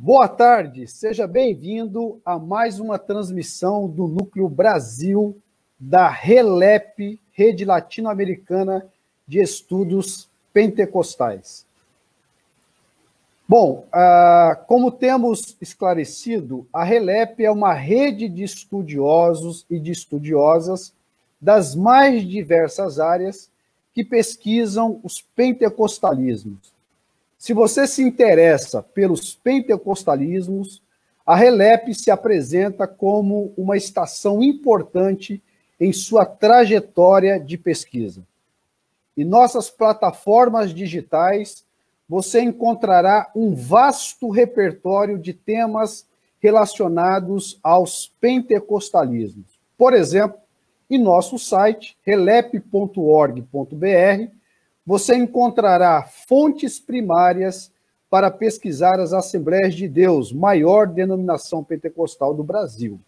Boa tarde, seja bem-vindo a mais uma transmissão do Núcleo Brasil da RELEP, Rede Latino-Americana de Estudos Pentecostais. Bom, como temos esclarecido, a RELEP é uma rede de estudiosos e de estudiosas das mais diversas áreas que pesquisam os pentecostalismos. Se você se interessa pelos pentecostalismos, a RELEP se apresenta como uma estação importante em sua trajetória de pesquisa. Em nossas plataformas digitais, você encontrará um vasto repertório de temas relacionados aos pentecostalismos. Por exemplo, em nosso site, relep.org.br, você encontrará fontes primárias para pesquisar as Assembleias de Deus, maior denominação pentecostal do Brasil.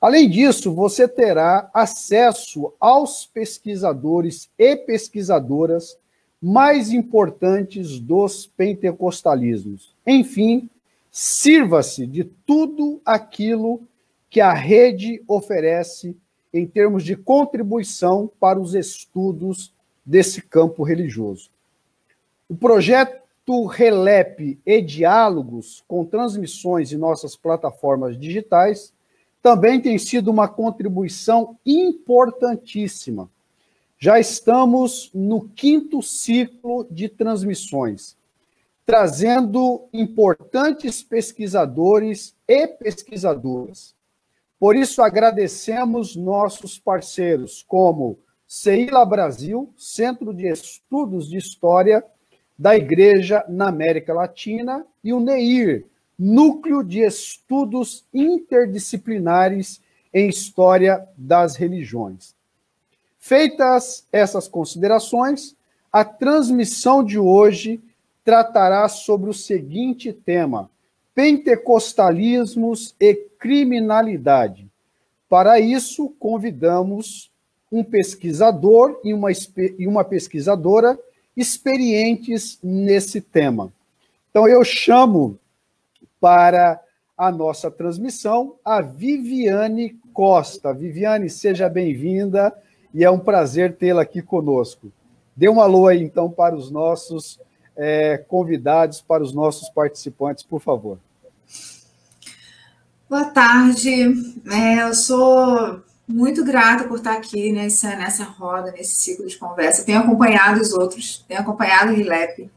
Além disso, você terá acesso aos pesquisadores e pesquisadoras mais importantes dos pentecostalismos. Enfim, sirva-se de tudo aquilo que a rede oferece em termos de contribuição para os estudos desse campo religioso. O projeto RELEP e Diálogos, com transmissões em nossas plataformas digitais, também tem sido uma contribuição importantíssima. Já estamos no 5º ciclo de transmissões, trazendo importantes pesquisadores e pesquisadoras. Por isso, agradecemos nossos parceiros, como CEILA Brasil, Centro de Estudos de História da Igreja na América Latina, e o NEIR, Núcleo de Estudos Interdisciplinares em História das Religiões. Feitas essas considerações, a transmissão de hoje tratará sobre o seguinte tema: pentecostalismos e criminalidade. Para isso, convidamos um pesquisador e uma pesquisadora experientes nesse tema. Então, eu chamo para a nossa transmissão a Viviane Costa. Viviane, seja bem-vinda e é um prazer tê-la aqui conosco. Dê um alô aí, então, para os nossos convidados, para os nossos participantes, por favor. Boa tarde. Eu sou muito grata por estar aqui nessa roda, nesse ciclo de conversa. Tenho acompanhado os outros, tenho acompanhado o RELEP.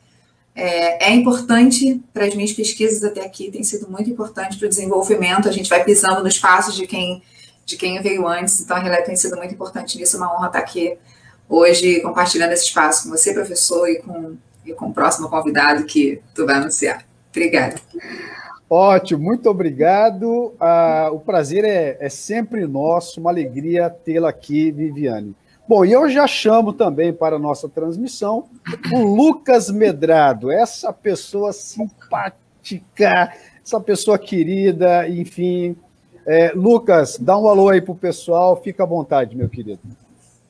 É importante para as minhas pesquisas até aqui, tem sido muito importante para o desenvolvimento. A gente vai pisando nos passos de quem veio antes, então a RELEP tem sido muito importante nisso. É uma honra estar aqui hoje compartilhando esse espaço com você, professor, e com o próximo convidado que tu vai anunciar. Obrigada. Ótimo, muito obrigado. O prazer é sempre nosso, uma alegria tê-la aqui, Viviane. Bom, e eu já chamo também para a nossa transmissão o Lucas Medrado, essa pessoa simpática, essa pessoa querida, enfim. Lucas, dá um alô aí para o pessoal, fica à vontade, meu querido.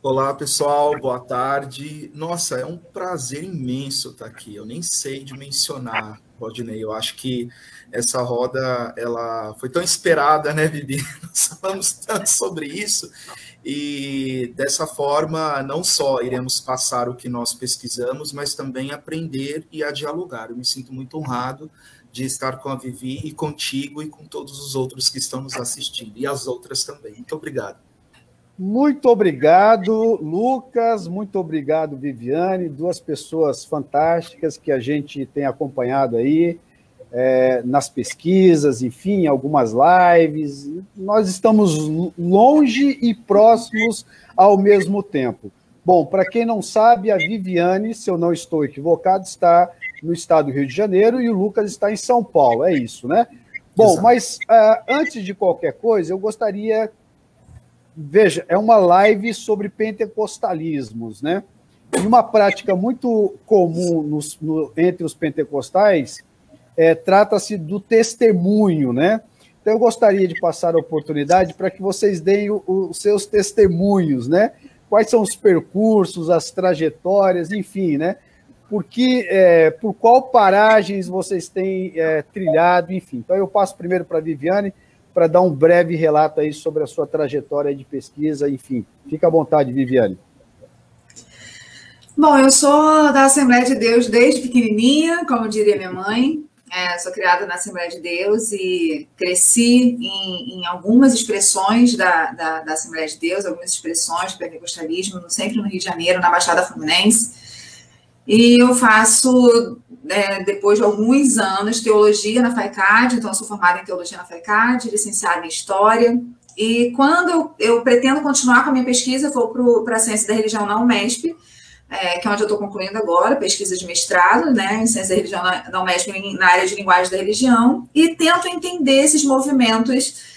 Olá, pessoal, boa tarde. Nossa, é um prazer imenso estar aqui, eu nem sei dimensionar, Rodney, eu acho que essa roda, ela foi tão esperada, né, Vivi? Nós falamos tanto sobre isso, e dessa forma, não só iremos passar o que nós pesquisamos, mas também aprender e a dialogar. Eu me sinto muito honrado de estar com a Vivi e contigo e com todos os outros que estão nos assistindo, e as outras também. Muito obrigado. Muito obrigado, Lucas, muito obrigado, Viviane, duas pessoas fantásticas que a gente tem acompanhado aí nas pesquisas, enfim, algumas lives. Nós estamos longe e próximos ao mesmo tempo. Bom, para quem não sabe, a Viviane, se eu não estou equivocado, está no estado do Rio de Janeiro e o Lucas está em São Paulo, é isso, né? Bom, exato. Mas antes de qualquer coisa, eu gostaria... Veja, é uma live sobre pentecostalismos, né? E uma prática muito comum entre os pentecostais trata-se do testemunho, né? Então, eu gostaria de passar a oportunidade para que vocês deem os seus testemunhos, né? Quais são os percursos, as trajetórias, enfim, né? por qual paragens vocês têm trilhado, enfim. Então, eu passo primeiro para a Viviane, para dar um breve relato aí sobre a sua trajetória de pesquisa, enfim. Fica à vontade, Viviane. Bom, eu sou da Assembleia de Deus desde pequenininha, como diria minha mãe. Sou criada na Assembleia de Deus e cresci em algumas expressões da Assembleia de Deus, algumas expressões do pentecostalismo, sempre no Rio de Janeiro, na Baixada Fluminense. E eu faço, depois de alguns anos, teologia na FAICAD, então eu sou formada em teologia na FAICAD, licenciada em História. E quando eu pretendo continuar com a minha pesquisa, eu vou para a Ciência da Religião na UMESP, que é onde eu estou concluindo agora, pesquisa de mestrado, né, em Ciência da Religião na UMESP, na área de Linguagem da Religião, e tento entender esses movimentos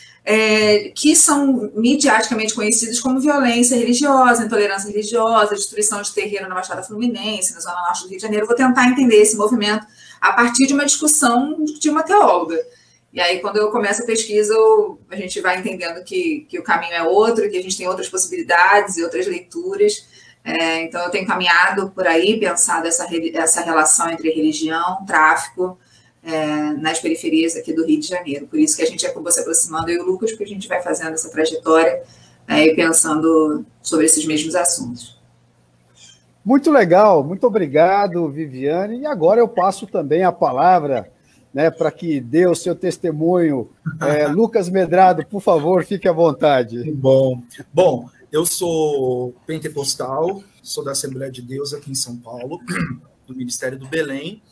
que são midiaticamente conhecidos como violência religiosa, intolerância religiosa, destruição de terreno na Baixada Fluminense, na Zona Norte do Rio de Janeiro. Vou tentar entender esse movimento a partir de uma discussão de uma teóloga. E aí, quando eu começo a pesquisa, a gente vai entendendo que o caminho é outro, que a gente tem outras possibilidades e outras leituras. Então, eu tenho caminhado por aí, pensado essa relação entre religião, tráfico, nas periferias aqui do Rio de Janeiro. Por isso que a gente acabou se aproximando, eu e o Lucas, porque a gente vai fazendo essa trajetória e pensando sobre esses mesmos assuntos. Muito legal, muito obrigado, Viviane. E agora eu passo também a palavra, né, para que dê o seu testemunho. Lucas Medrado, por favor, fique à vontade. Bom, eu sou pentecostal, sou da Assembleia de Deus aqui em São Paulo, do Ministério do Belém.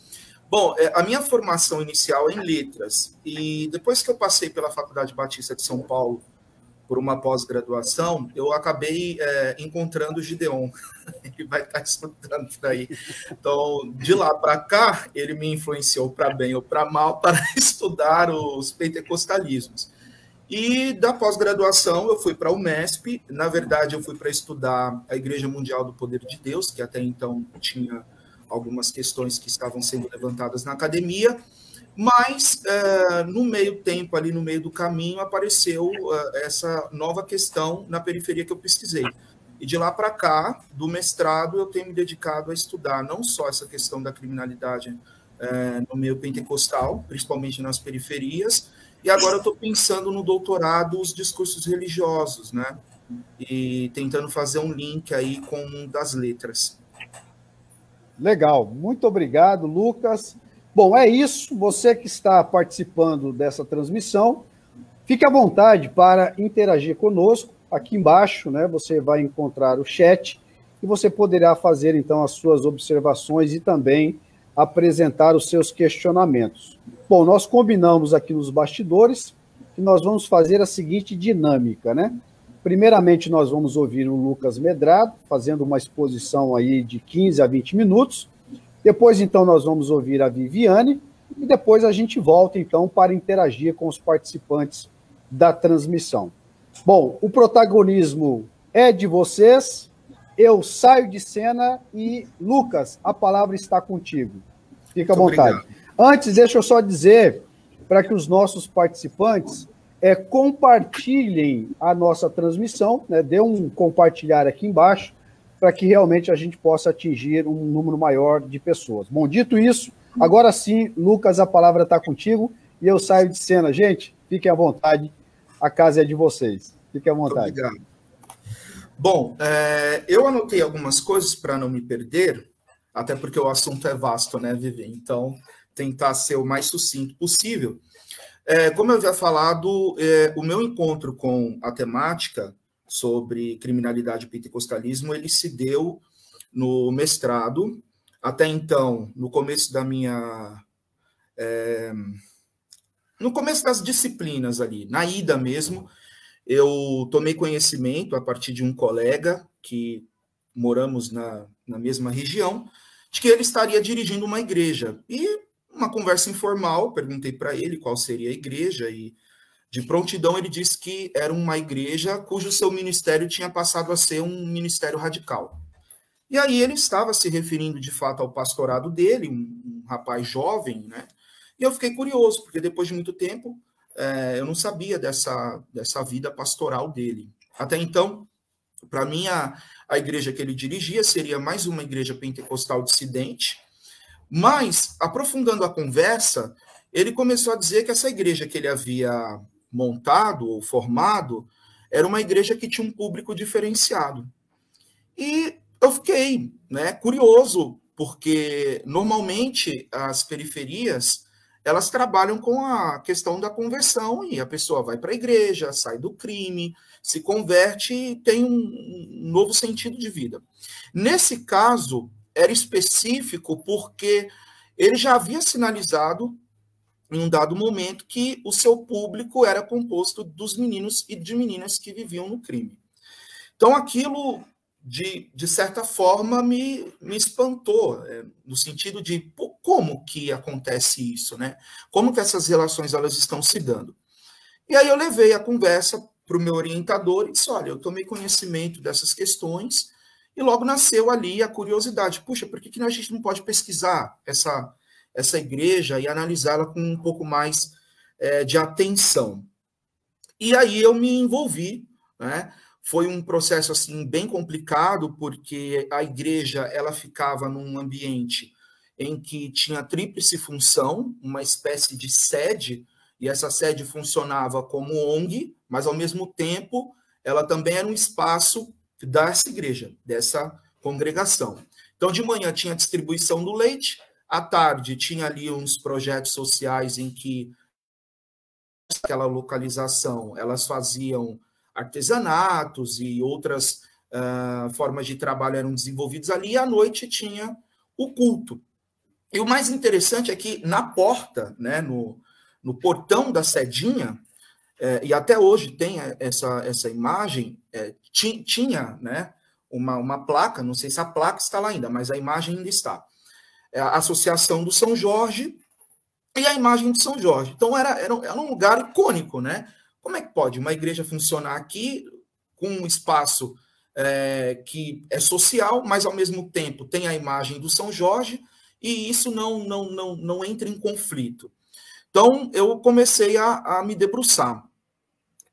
Bom, a minha formação inicial é em letras, e depois que eu passei pela Faculdade Batista de São Paulo por uma pós-graduação, eu acabei encontrando o Gideon. Ele vai estar estudando por aí. Então, de lá para cá, ele me influenciou para bem ou para mal para estudar os pentecostalismos. E da pós-graduação eu fui para a UMESP. Na verdade, eu fui para estudar a Igreja Mundial do Poder de Deus, que até então tinha algumas questões que estavam sendo levantadas na academia, mas no meio tempo, ali no meio do caminho, apareceu essa nova questão na periferia que eu pesquisei. E de lá para cá, do mestrado, eu tenho me dedicado a estudar não só essa questão da criminalidade no meio pentecostal, principalmente nas periferias, e agora eu estou pensando no doutorado os discursos religiosos, né? E tentando fazer um link aí com um das letras. Legal, muito obrigado, Lucas. Bom, é isso. Você que está participando dessa transmissão, fique à vontade para interagir conosco. Aqui embaixo, né, você vai encontrar o chat e você poderá fazer, então, as suas observações e também apresentar os seus questionamentos. Bom, nós combinamos aqui nos bastidores que nós vamos fazer a seguinte dinâmica, né? Primeiramente, nós vamos ouvir o Lucas Medrado, fazendo uma exposição aí de 15 a 20 minutos. Depois, então, nós vamos ouvir a Viviane. E depois a gente volta, então, para interagir com os participantes da transmissão. Bom, o protagonismo é de vocês. Eu saio de cena e, Lucas, a palavra está contigo. Fica à vontade. Obrigado. Antes, deixa eu só dizer, para que os nossos participantes compartilhem a nossa transmissão, né? Dê um compartilhar aqui embaixo, para que realmente a gente possa atingir um número maior de pessoas. Bom, dito isso, agora sim, Lucas, a palavra está contigo e eu saio de cena. Gente, fiquem à vontade, a casa é de vocês. Fiquem à vontade. Muito obrigado. Bom, eu anotei algumas coisas para não me perder, até porque o assunto é vasto, né, Vivi? Então, tentar ser o mais sucinto possível. Como eu havia falado, o meu encontro com a temática sobre criminalidade e pentecostalismo, ele se deu no mestrado. Até então, no começo da minha... no começo das disciplinas ali, na ida mesmo, eu tomei conhecimento, a partir de um colega, que moramos na mesma região, de que ele estaria dirigindo uma igreja. E uma conversa informal, perguntei para ele qual seria a igreja, e de prontidão ele disse que era uma igreja cujo seu ministério tinha passado a ser um ministério radical. E aí ele estava se referindo, de fato, ao pastorado dele, um rapaz jovem, né? E eu fiquei curioso, porque depois de muito tempo, eu não sabia dessa vida pastoral dele. Até então, para mim, a igreja que ele dirigia seria mais uma igreja pentecostal dissidente, Mas, aprofundando a conversa, ele começou a dizer que essa igreja que ele havia montado ou formado era uma igreja que tinha um público diferenciado. E eu fiquei, né, curioso, porque normalmente as periferias elas trabalham com a questão da conversão e a pessoa vai para a igreja, sai do crime, se converte e tem um novo sentido de vida. Nesse caso, era específico porque ele já havia sinalizado em um dado momento que o seu público era composto dos meninos e de meninas que viviam no crime. Então, aquilo, de certa forma, me espantou, no sentido de como que acontece isso, né? Como que essas relações elas estão se dando. E aí eu levei a conversa para o meu orientador e disse, olha, eu tomei conhecimento dessas questões e logo nasceu ali a curiosidade. Puxa, por que a gente não pode pesquisar essa igreja e analisá-la com um pouco mais de atenção? E aí eu me envolvi, né? Foi um processo assim bem complicado, porque a igreja ela ficava num ambiente em que tinha tríplice função, uma espécie de sede, e essa sede funcionava como ONG, mas ao mesmo tempo ela também era um espaço dessa igreja, dessa congregação. Então, de manhã tinha a distribuição do leite, à tarde tinha ali uns projetos sociais em que aquela localização elas faziam artesanatos e outras formas de trabalho eram desenvolvidas ali, e à noite tinha o culto. E o mais interessante é que na porta, né, no portão da sedinha, e até hoje tem essa imagem, tinha, né, uma placa, não sei se a placa está lá ainda, mas a imagem ainda está. A Associação do São Jorge e a imagem de São Jorge. Então era um lugar icônico, né? Como é que pode uma igreja funcionar aqui com um espaço que é social, mas ao mesmo tempo tem a imagem do São Jorge e isso não entra em conflito? Então eu comecei a me debruçar.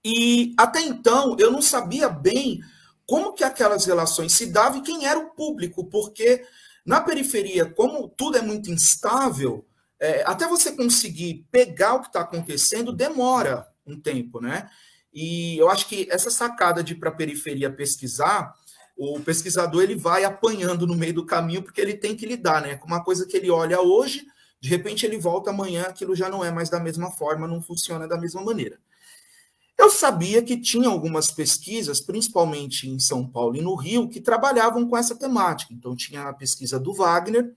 E até então eu não sabia bem como que aquelas relações se davam e quem era o público, porque na periferia, como tudo é muito instável, até você conseguir pegar o que está acontecendo demora um tempo, né? E eu acho que essa sacada de ir para a periferia pesquisar, o pesquisador ele vai apanhando no meio do caminho porque ele tem que lidar, né? Com uma coisa que ele olha hoje, de repente ele volta amanhã, aquilo já não é mais da mesma forma, não funciona da mesma maneira. Eu sabia que tinha algumas pesquisas, principalmente em São Paulo e no Rio, que trabalhavam com essa temática. Então tinha a pesquisa do Wagner,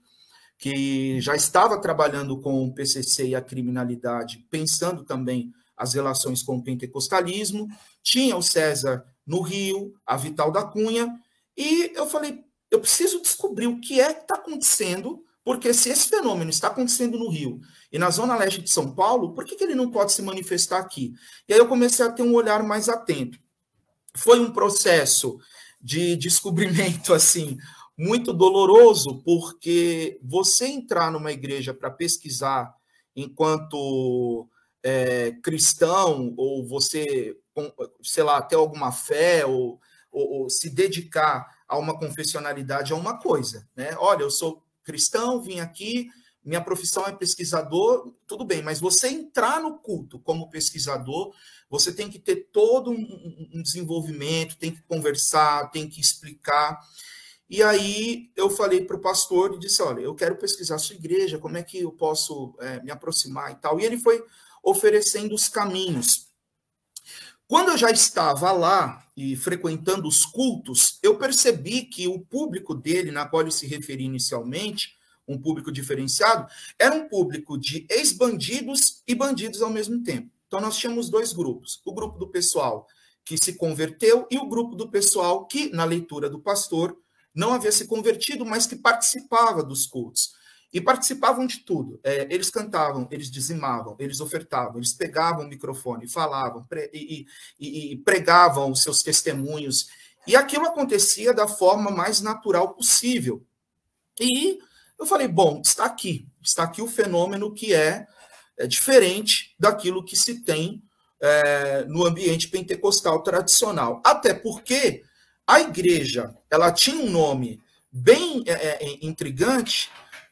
que já estava trabalhando com o PCC e a criminalidade, pensando também as relações com o pentecostalismo, tinha o César no Rio, a Vital da Cunha, e eu falei, eu preciso descobrir o que é que está acontecendo, porque se esse fenômeno está acontecendo no Rio e na Zona Leste de São Paulo, por que ele não pode se manifestar aqui? E aí eu comecei a ter um olhar mais atento. Foi um processo de descobrimento, assim, muito doloroso, porque você entrar numa igreja para pesquisar enquanto cristão, ou você, sei lá, ter alguma fé, ou se dedicar a uma confessionalidade é uma coisa, né? Olha, eu sou cristão, vim aqui, minha profissão é pesquisador, tudo bem, mas você entrar no culto como pesquisador, você tem que ter todo um desenvolvimento, tem que conversar, tem que explicar. E aí eu falei para o pastor e disse, olha, eu quero pesquisar a sua igreja, como é que eu posso me aproximar e tal. E ele foi oferecendo os caminhos. Quando eu já estava lá e frequentando os cultos, eu percebi que o público dele, na qual ele se referia inicialmente, um público diferenciado, era um público de ex-bandidos e bandidos ao mesmo tempo. Então nós tínhamos dois grupos, o grupo do pessoal que se converteu e o grupo do pessoal que, na leitura do pastor, não havia se convertido, mas que participava dos cultos. E participavam de tudo. Eles cantavam, eles dizimavam, eles ofertavam, eles pegavam o microfone, falavam e pregavam os seus testemunhos. E aquilo acontecia da forma mais natural possível. E eu falei, bom, está aqui o fenômeno que é diferente daquilo que se tem no ambiente pentecostal tradicional. Até porque a igreja ela tinha um nome bem intrigante,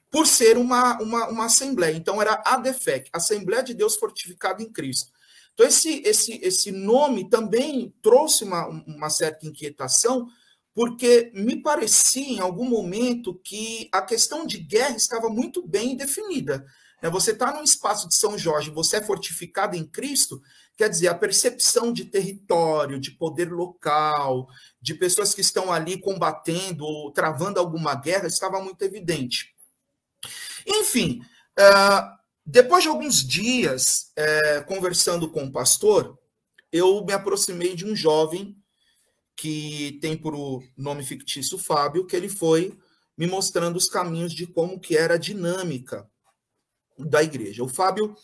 por ser uma assembleia. Então, era ADFEC, Assembleia de Deus Fortificada em Cristo. Então, esse nome também trouxe uma certa inquietação, porque me parecia, em algum momento, que a questão de guerra estava muito bem definida. Você está num espaço de São Jorge, você é fortificado em Cristo, quer dizer, a percepção de território, de poder local, de pessoas que estão ali combatendo ou travando alguma guerra, estava muito evidente. Enfim, depois de alguns dias conversando com o pastor, eu me aproximei de um jovem que tem por nome fictício Fábio, que ele foi me mostrando os caminhos de como que era a dinâmica da igreja. O Fábio,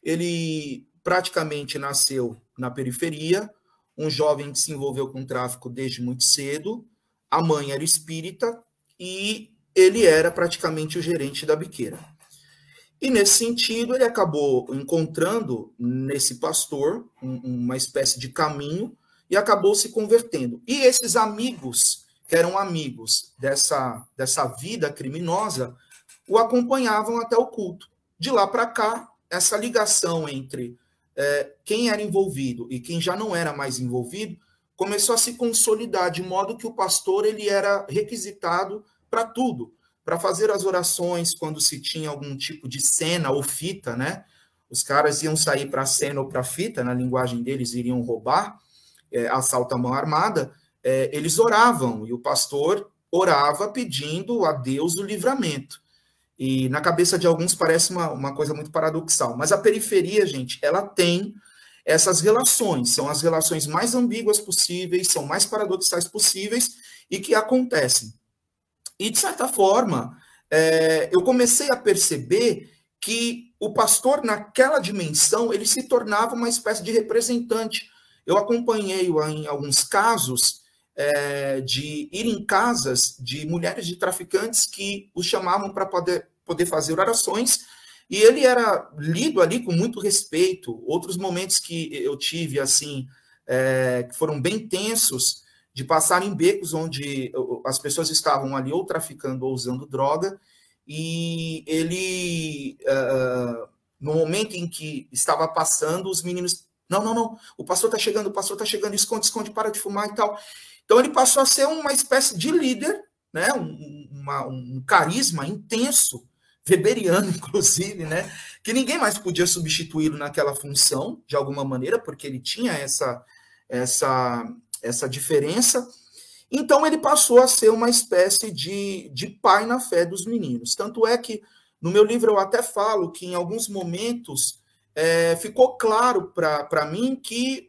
ele praticamente nasceu na periferia, um jovem que se envolveu com tráfico desde muito cedo, a mãe era espírita e ele era praticamente o gerente da biqueira. E nesse sentido, ele acabou encontrando nesse pastor uma espécie de caminho e acabou se convertendo. E esses amigos, que eram amigos dessa vida criminosa, o acompanhavam até o culto. De lá para cá, essa ligação entre quem era envolvido e quem já não era mais envolvido começou a se consolidar, de modo que o pastor ele era requisitado para tudo, para fazer as orações quando se tinha algum tipo de cena ou fita, né? Os caras iam sair para a cena ou para a fita, na linguagem deles, iriam roubar, assalto à mão armada, eles oravam, e o pastor orava pedindo a Deus o livramento. E na cabeça de alguns parece uma coisa muito paradoxal, mas a periferia, gente, ela tem essas relações, são as relações mais ambíguas possíveis, são mais paradoxais possíveis e que acontecem. E, de certa forma, eu comecei a perceber que o pastor, naquela dimensão, ele se tornava uma espécie de representante. Eu acompanhei-o em alguns casos de ir em casas de mulheres de traficantes que os chamavam para poder fazer orações, e ele era lido ali com muito respeito. Outros momentos que eu tive, assim, que foram bem tensos, de passar em becos onde as pessoas estavam ali ou traficando ou usando droga, e ele, no momento em que estava passando, os meninos, não, o pastor está chegando, esconde, para de fumar e tal. Então ele passou a ser uma espécie de líder, né? um carisma intenso, weberiano, inclusive, né? Que ninguém mais podia substituí-lo naquela função, de alguma maneira, porque ele tinha essa diferença. Então, ele passou a ser uma espécie de pai na fé dos meninos. Tanto é que, no meu livro, eu até falo que, em alguns momentos, ficou claro para mim que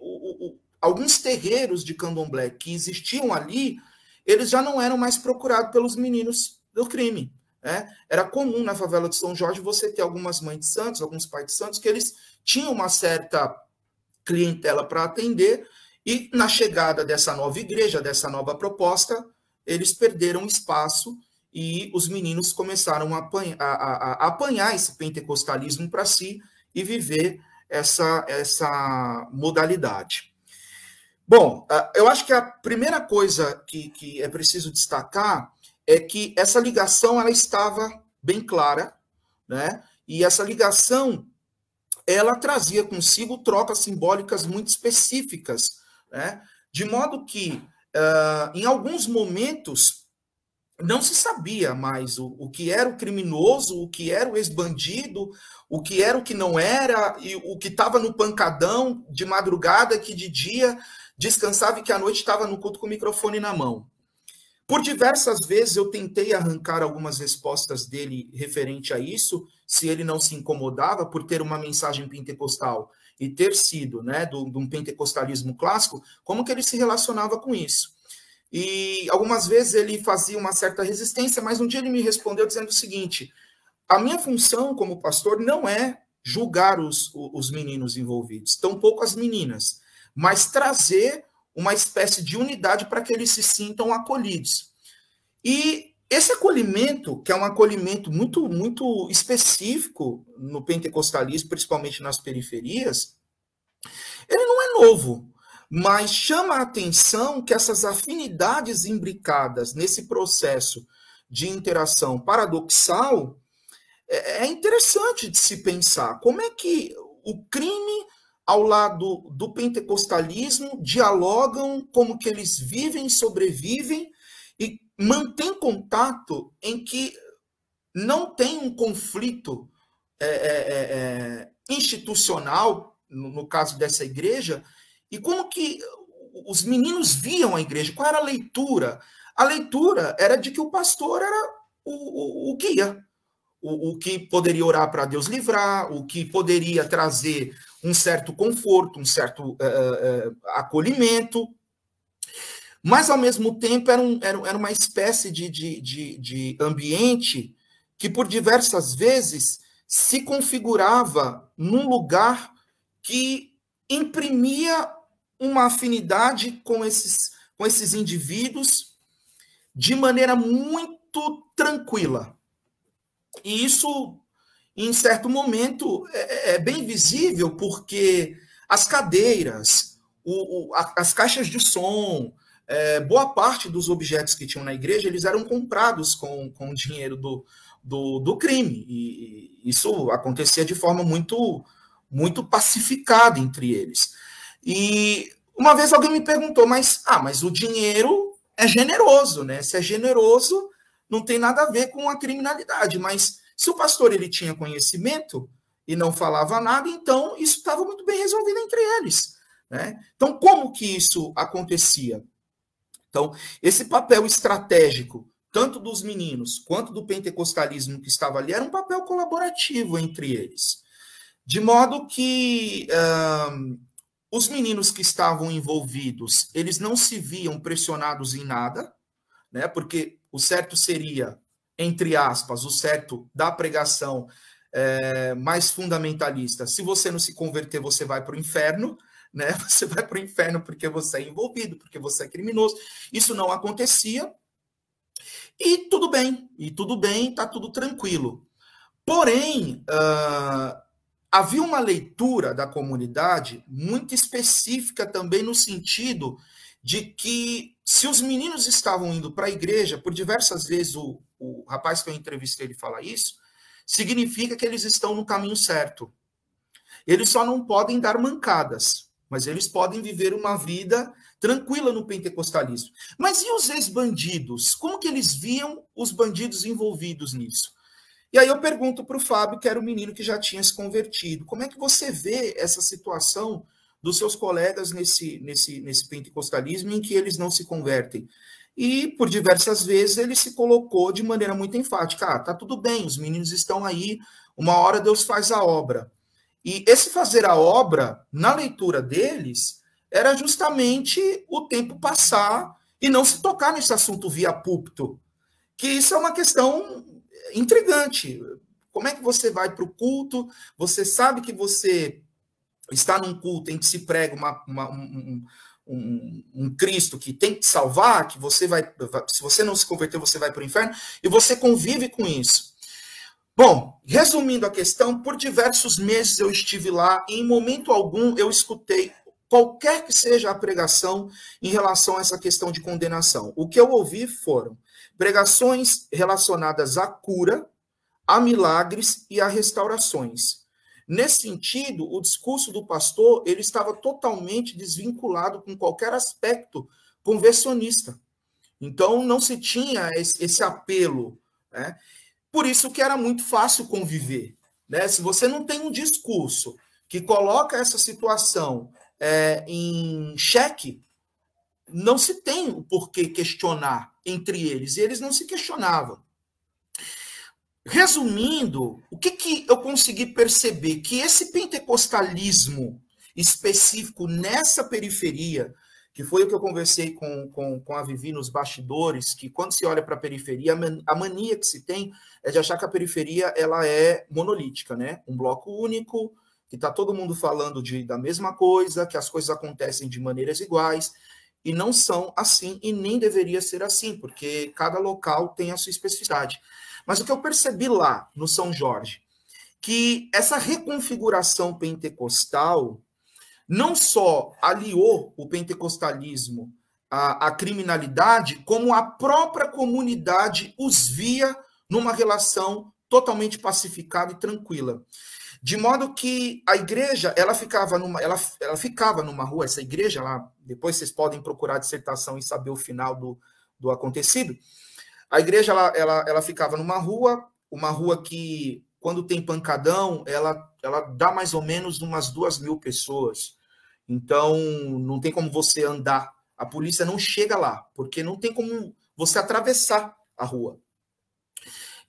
alguns terreiros de candomblé que existiam ali, eles já não eram mais procurados pelos meninos do crime. Era comum na favela de São Jorge você ter algumas mães de santos, alguns pais de santos, que eles tinham uma certa clientela para atender, e na chegada dessa nova igreja, dessa nova proposta, eles perderam espaço e os meninos começaram a apanhar esse pentecostalismo para si e viver essa modalidade. Bom, eu acho que a primeira coisa que é preciso destacar é que essa ligação ela estava bem clara, né? E essa ligação ela trazia consigo trocas simbólicas muito específicas, né? De modo que, em alguns momentos, não se sabia mais o que era o criminoso, o que era o ex-bandido, o que era o que não era, e o que estava no pancadão de madrugada, que de dia descansava e que à noite estava no culto com o microfone na mão. Por diversas vezes eu tentei arrancar algumas respostas dele referente a isso, se ele não se incomodava por ter uma mensagem pentecostal e ter sido, né, de um pentecostalismo clássico, como que ele se relacionava com isso. E algumas vezes ele fazia uma certa resistência, mas um dia ele me respondeu dizendo o seguinte: a minha função como pastor não é julgar os meninos envolvidos, tampouco as meninas, mas trazer uma espécie de unidade para que eles se sintam acolhidos. E esse acolhimento, que é um acolhimento muito, muito específico no pentecostalismo, principalmente nas periferias, ele não é novo, mas chama a atenção que essas afinidades imbricadas nesse processo de interação paradoxal, é interessante de se pensar como é que o crime ao lado do pentecostalismo dialogam, como que eles vivem, sobrevivem e mantêm contato em que não tem um conflito institucional, no caso dessa igreja, e como que os meninos viam a igreja, qual era a leitura? A leitura era de que o pastor era o guia, o que poderia orar para Deus livrar, o que poderia trazer um certo conforto, um certo acolhimento, mas, ao mesmo tempo, era uma espécie de ambiente que, por diversas vezes, se configurava num lugar que imprimia uma afinidade com esses indivíduos de maneira muito tranquila. E isso, em certo momento, é bem visível, porque as cadeiras, as caixas de som, boa parte dos objetos que tinham na igreja, eles eram comprados com o dinheiro do crime. E isso acontecia de forma muito, muito pacificada entre eles. E uma vez alguém me perguntou, mas o dinheiro é generoso, né? Se é generoso, não tem nada a ver com a criminalidade. Mas se o pastor ele tinha conhecimento e não falava nada, então isso estava muito bem resolvido entre eles, né? Então, como que isso acontecia? Então, esse papel estratégico, tanto dos meninos quanto do pentecostalismo que estava ali, era um papel colaborativo entre eles. De modo que os meninos que estavam envolvidos, eles não se viam pressionados em nada, né? Porque o certo seria, entre aspas, o certo da pregação mais fundamentalista. Se você não se converter, você vai para o inferno, né? Você vai para o inferno porque você é envolvido, porque você é criminoso. Isso não acontecia. E tudo bem, está tudo tranquilo. Porém, havia uma leitura da comunidade muito específica também no sentido de que se os meninos estavam indo para a igreja, por diversas vezes o rapaz que eu entrevistei ele fala isso, significa que eles estão no caminho certo. Eles só não podem dar mancadas, mas eles podem viver uma vida tranquila no pentecostalismo. Mas e os ex-bandidos? Como que eles viam os bandidos envolvidos nisso? E aí eu pergunto para o Fábio, que era o menino que já tinha se convertido, como é que você vê essa situação dos seus colegas nesse pentecostalismo em que eles não se convertem? E, por diversas vezes, ele se colocou de maneira muito enfática. Tá tudo bem, os meninos estão aí, uma hora Deus faz a obra. E esse fazer a obra, na leitura deles, era justamente o tempo passar e não se tocar nesse assunto via púlpito. Que isso é uma questão intrigante. Como é que você vai para o culto, você sabe que você está num culto em que se prega um Cristo que tem que salvar, que você se você não se converter, você vai para o inferno, e você convive com isso. Bom, resumindo a questão, por diversos meses eu estive lá e em momento algum eu escutei qualquer que seja a pregação em relação a essa questão de condenação. O que eu ouvi foram pregações relacionadas à cura, a milagres e a restaurações. Nesse sentido, o discurso do pastor ele estava totalmente desvinculado com qualquer aspecto conversionista. Então, não se tinha esse apelo, né? Por isso que era muito fácil conviver, né? Se você não tem um discurso que coloca essa situação em xeque, não se tem o porquê questionar entre eles, e eles não se questionavam. Resumindo, o que eu consegui perceber? Que esse pentecostalismo específico nessa periferia, que foi o que eu conversei com a Vivi nos bastidores, que quando se olha para a periferia, a mania que se tem é de achar que a periferia ela é monolítica, né? Um bloco único, que está todo mundo falando da mesma coisa, que as coisas acontecem de maneiras iguais, e não são assim, e nem deveria ser assim, porque cada local tem a sua especificidade. Mas o que eu percebi lá, no São Jorge, que essa reconfiguração pentecostal não só aliou o pentecostalismo à criminalidade, como a própria comunidade os via numa relação totalmente pacificada e tranquila. De modo que a igreja, ela ficava numa rua, essa igreja lá, depois vocês podem procurar a dissertação e saber o final do acontecido. A igreja, ela ficava numa rua, uma rua que, quando tem pancadão, ela dá mais ou menos umas 2.000 pessoas. Então, não tem como você andar. A polícia não chega lá, porque não tem como você atravessar a rua.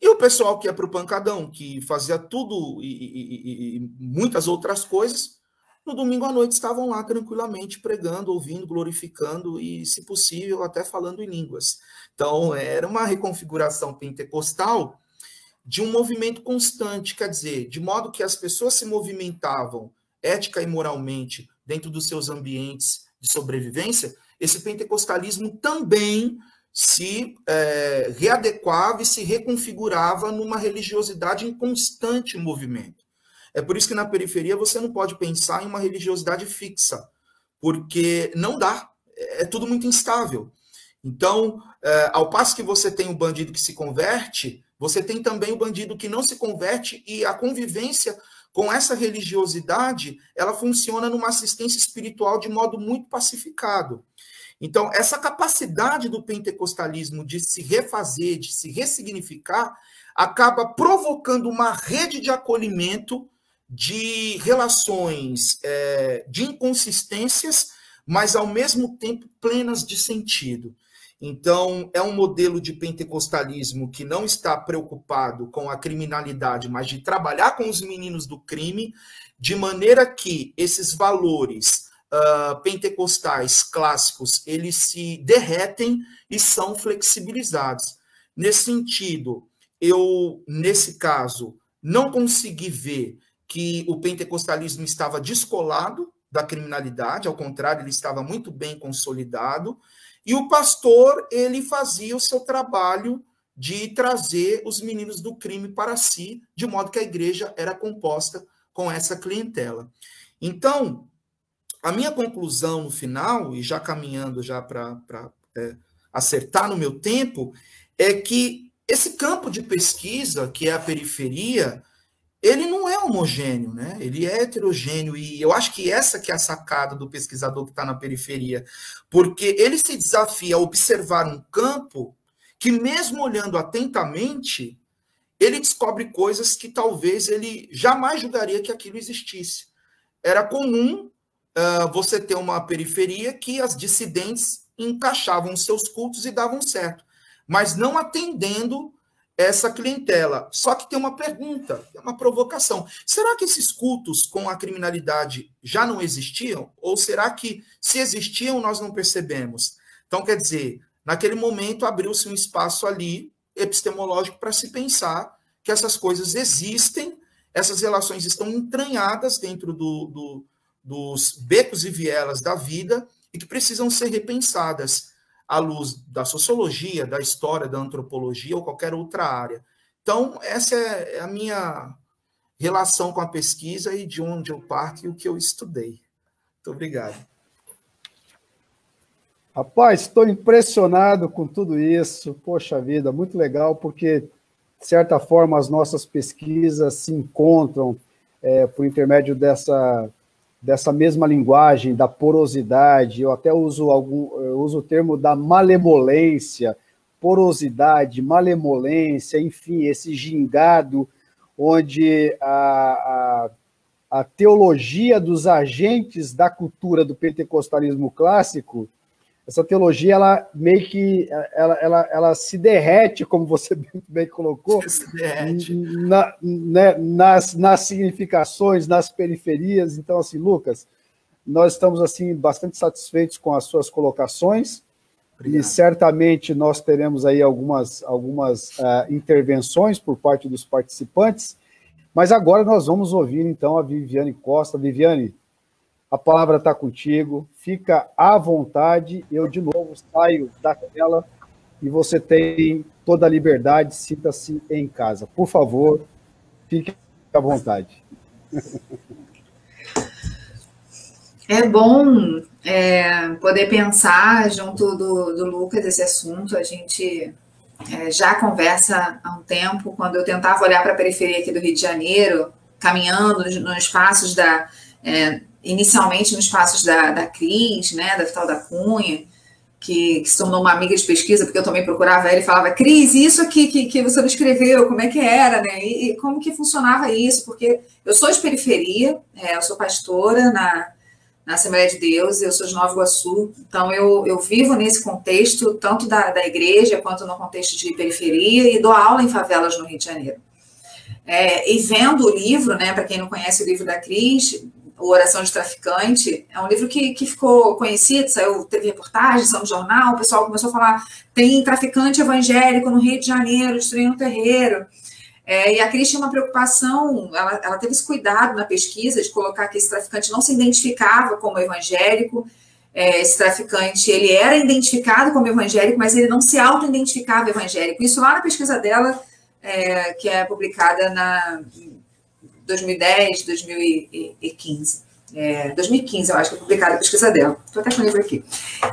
E o pessoal que ia para o pancadão, que fazia tudo e muitas outras coisas, no domingo à noite estavam lá tranquilamente pregando, ouvindo, glorificando e, se possível, até falando em línguas. Então, era uma reconfiguração pentecostal de um movimento constante, quer dizer, de modo que as pessoas se movimentavam ética e moralmente dentro dos seus ambientes de sobrevivência, esse pentecostalismo também se readequava e se reconfigurava numa religiosidade em constante movimento. É por isso que na periferia você não pode pensar em uma religiosidade fixa, porque não dá, é tudo muito instável. Então, ao passo que você tem o bandido que se converte, você tem também o bandido que não se converte, e a convivência com essa religiosidade, ela funciona numa assistência espiritual de modo muito pacificado. Então, essa capacidade do pentecostalismo de se refazer, de se ressignificar, acaba provocando uma rede de acolhimento de relações de inconsistências, mas, ao mesmo tempo, plenas de sentido. Então, é um modelo de pentecostalismo que não está preocupado com a criminalidade, mas de trabalhar com os meninos do crime, de maneira que esses valores pentecostais clássicos, eles se derretem e são flexibilizados. Nesse sentido, nesse caso, não consegui ver que o pentecostalismo estava descolado da criminalidade, ao contrário, ele estava muito bem consolidado, e o pastor, ele fazia o seu trabalho de trazer os meninos do crime para si, de modo que a igreja era composta com essa clientela. Então, a minha conclusão no final, e já caminhando já para acertar no meu tempo, é que esse campo de pesquisa, que é a periferia, ele não é homogêneo, né? Ele é heterogêneo, e eu acho que essa que é a sacada do pesquisador que está na periferia, porque ele se desafia a observar um campo que, mesmo olhando atentamente, ele descobre coisas que talvez ele jamais julgaria que aquilo existisse. Era comum você ter uma periferia que as dissidentes encaixavam seus cultos e davam certo, mas não atendendo essa clientela. Só que tem uma pergunta, uma provocação. Será que esses cultos com a criminalidade já não existiam? Ou será que, se existiam, nós não percebemos? Então, quer dizer, naquele momento abriu-se um espaço ali epistemológico para se pensar que essas coisas existem, essas relações estão entranhadas dentro dos becos e vielas da vida e que precisam ser repensadas à luz da sociologia, da história, da antropologia ou qualquer outra área. Então, essa é a minha relação com a pesquisa e de onde eu parto e o que eu estudei. Muito obrigado. Rapaz, estou impressionado com tudo isso. Poxa vida, muito legal, porque, de certa forma, as nossas pesquisas se encontram por intermédio dessa mesma linguagem, da porosidade. Eu até uso o termo da malemolência, porosidade, malemolência, enfim, esse gingado onde a teologia dos agentes da cultura do pentecostalismo clássico, essa teologia, ela meio que ela se derrete, como você bem colocou, nas significações, nas periferias. Então, assim, Lucas, nós estamos assim bastante satisfeitos com as suas colocações. Obrigado. E certamente nós teremos aí algumas intervenções por parte dos participantes. Mas agora nós vamos ouvir, então, a Viviane Costa. Viviane, a palavra está contigo, fica à vontade, eu de novo saio da tela e você tem toda a liberdade, sinta-se em casa. Por favor, fique à vontade. É bom poder pensar junto do Lucas esse assunto, a gente já conversa há um tempo, quando eu tentava olhar para a periferia aqui do Rio de Janeiro, caminhando nos passos inicialmente nos passos da Cris, né, da Vital da Cunha, que se tornou uma amiga de pesquisa, porque eu também procurava ela e falava, Cris, isso aqui que você não escreveu, como é que era, né? E como que funcionava isso? Porque eu sou de periferia, eu sou pastora na Assembleia de Deus, eu sou de Nova Iguaçu, então eu vivo nesse contexto, tanto da igreja, quanto no contexto de periferia, e dou aula em favelas no Rio de Janeiro. E vendo o livro, né, para quem não conhece o livro da Cris, O Oração de Traficante, é um livro que ficou conhecido, teve reportagem, saiu no jornal, o pessoal começou a falar, tem traficante evangélico no Rio de Janeiro, destruindo o terreiro. E a Cris tinha uma preocupação, ela teve esse cuidado na pesquisa de colocar que esse traficante não se identificava como evangélico, esse traficante, ele era identificado como evangélico, mas ele não se auto-identificava evangélico. Isso lá na pesquisa dela, que é publicada em 2010, 2015. 2015, eu acho que é publicada a pesquisa dela. Estou até com o livro aqui.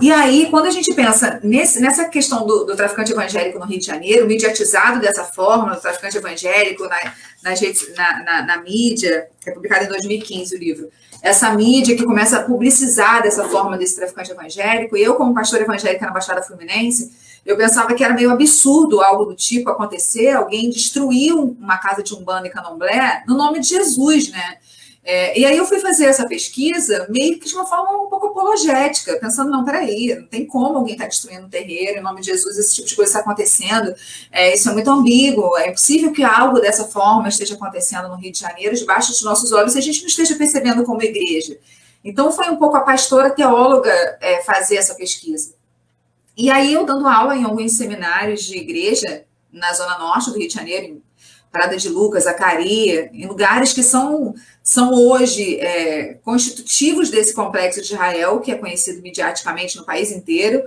E aí, quando a gente pensa nessa questão do traficante evangélico no Rio de Janeiro, mediatizado dessa forma, o traficante evangélico na mídia, é publicado em 2015 o livro, essa mídia que começa a publicizar dessa forma desse traficante evangélico, e eu, como pastora evangélica na Baixada Fluminense, eu pensava que era meio absurdo algo do tipo acontecer, alguém destruir uma casa de umbanda e candomblé no nome de Jesus, né? E aí eu fui fazer essa pesquisa meio que de uma forma um pouco apologética, pensando, não, peraí, não tem como alguém estar destruindo um terreiro em nome de Jesus, esse tipo de coisa está acontecendo, isso é muito ambíguo, é impossível que algo dessa forma esteja acontecendo no Rio de Janeiro, debaixo dos nossos olhos, e a gente não esteja percebendo como igreja. Então foi um pouco a pastora teóloga fazer essa pesquisa. E aí eu dando aula em alguns seminários de igreja na Zona Norte do Rio de Janeiro, em Parada de Lucas, Zacaria, em lugares que são hoje constitutivos desse complexo de Israel, que é conhecido mediaticamente no país inteiro,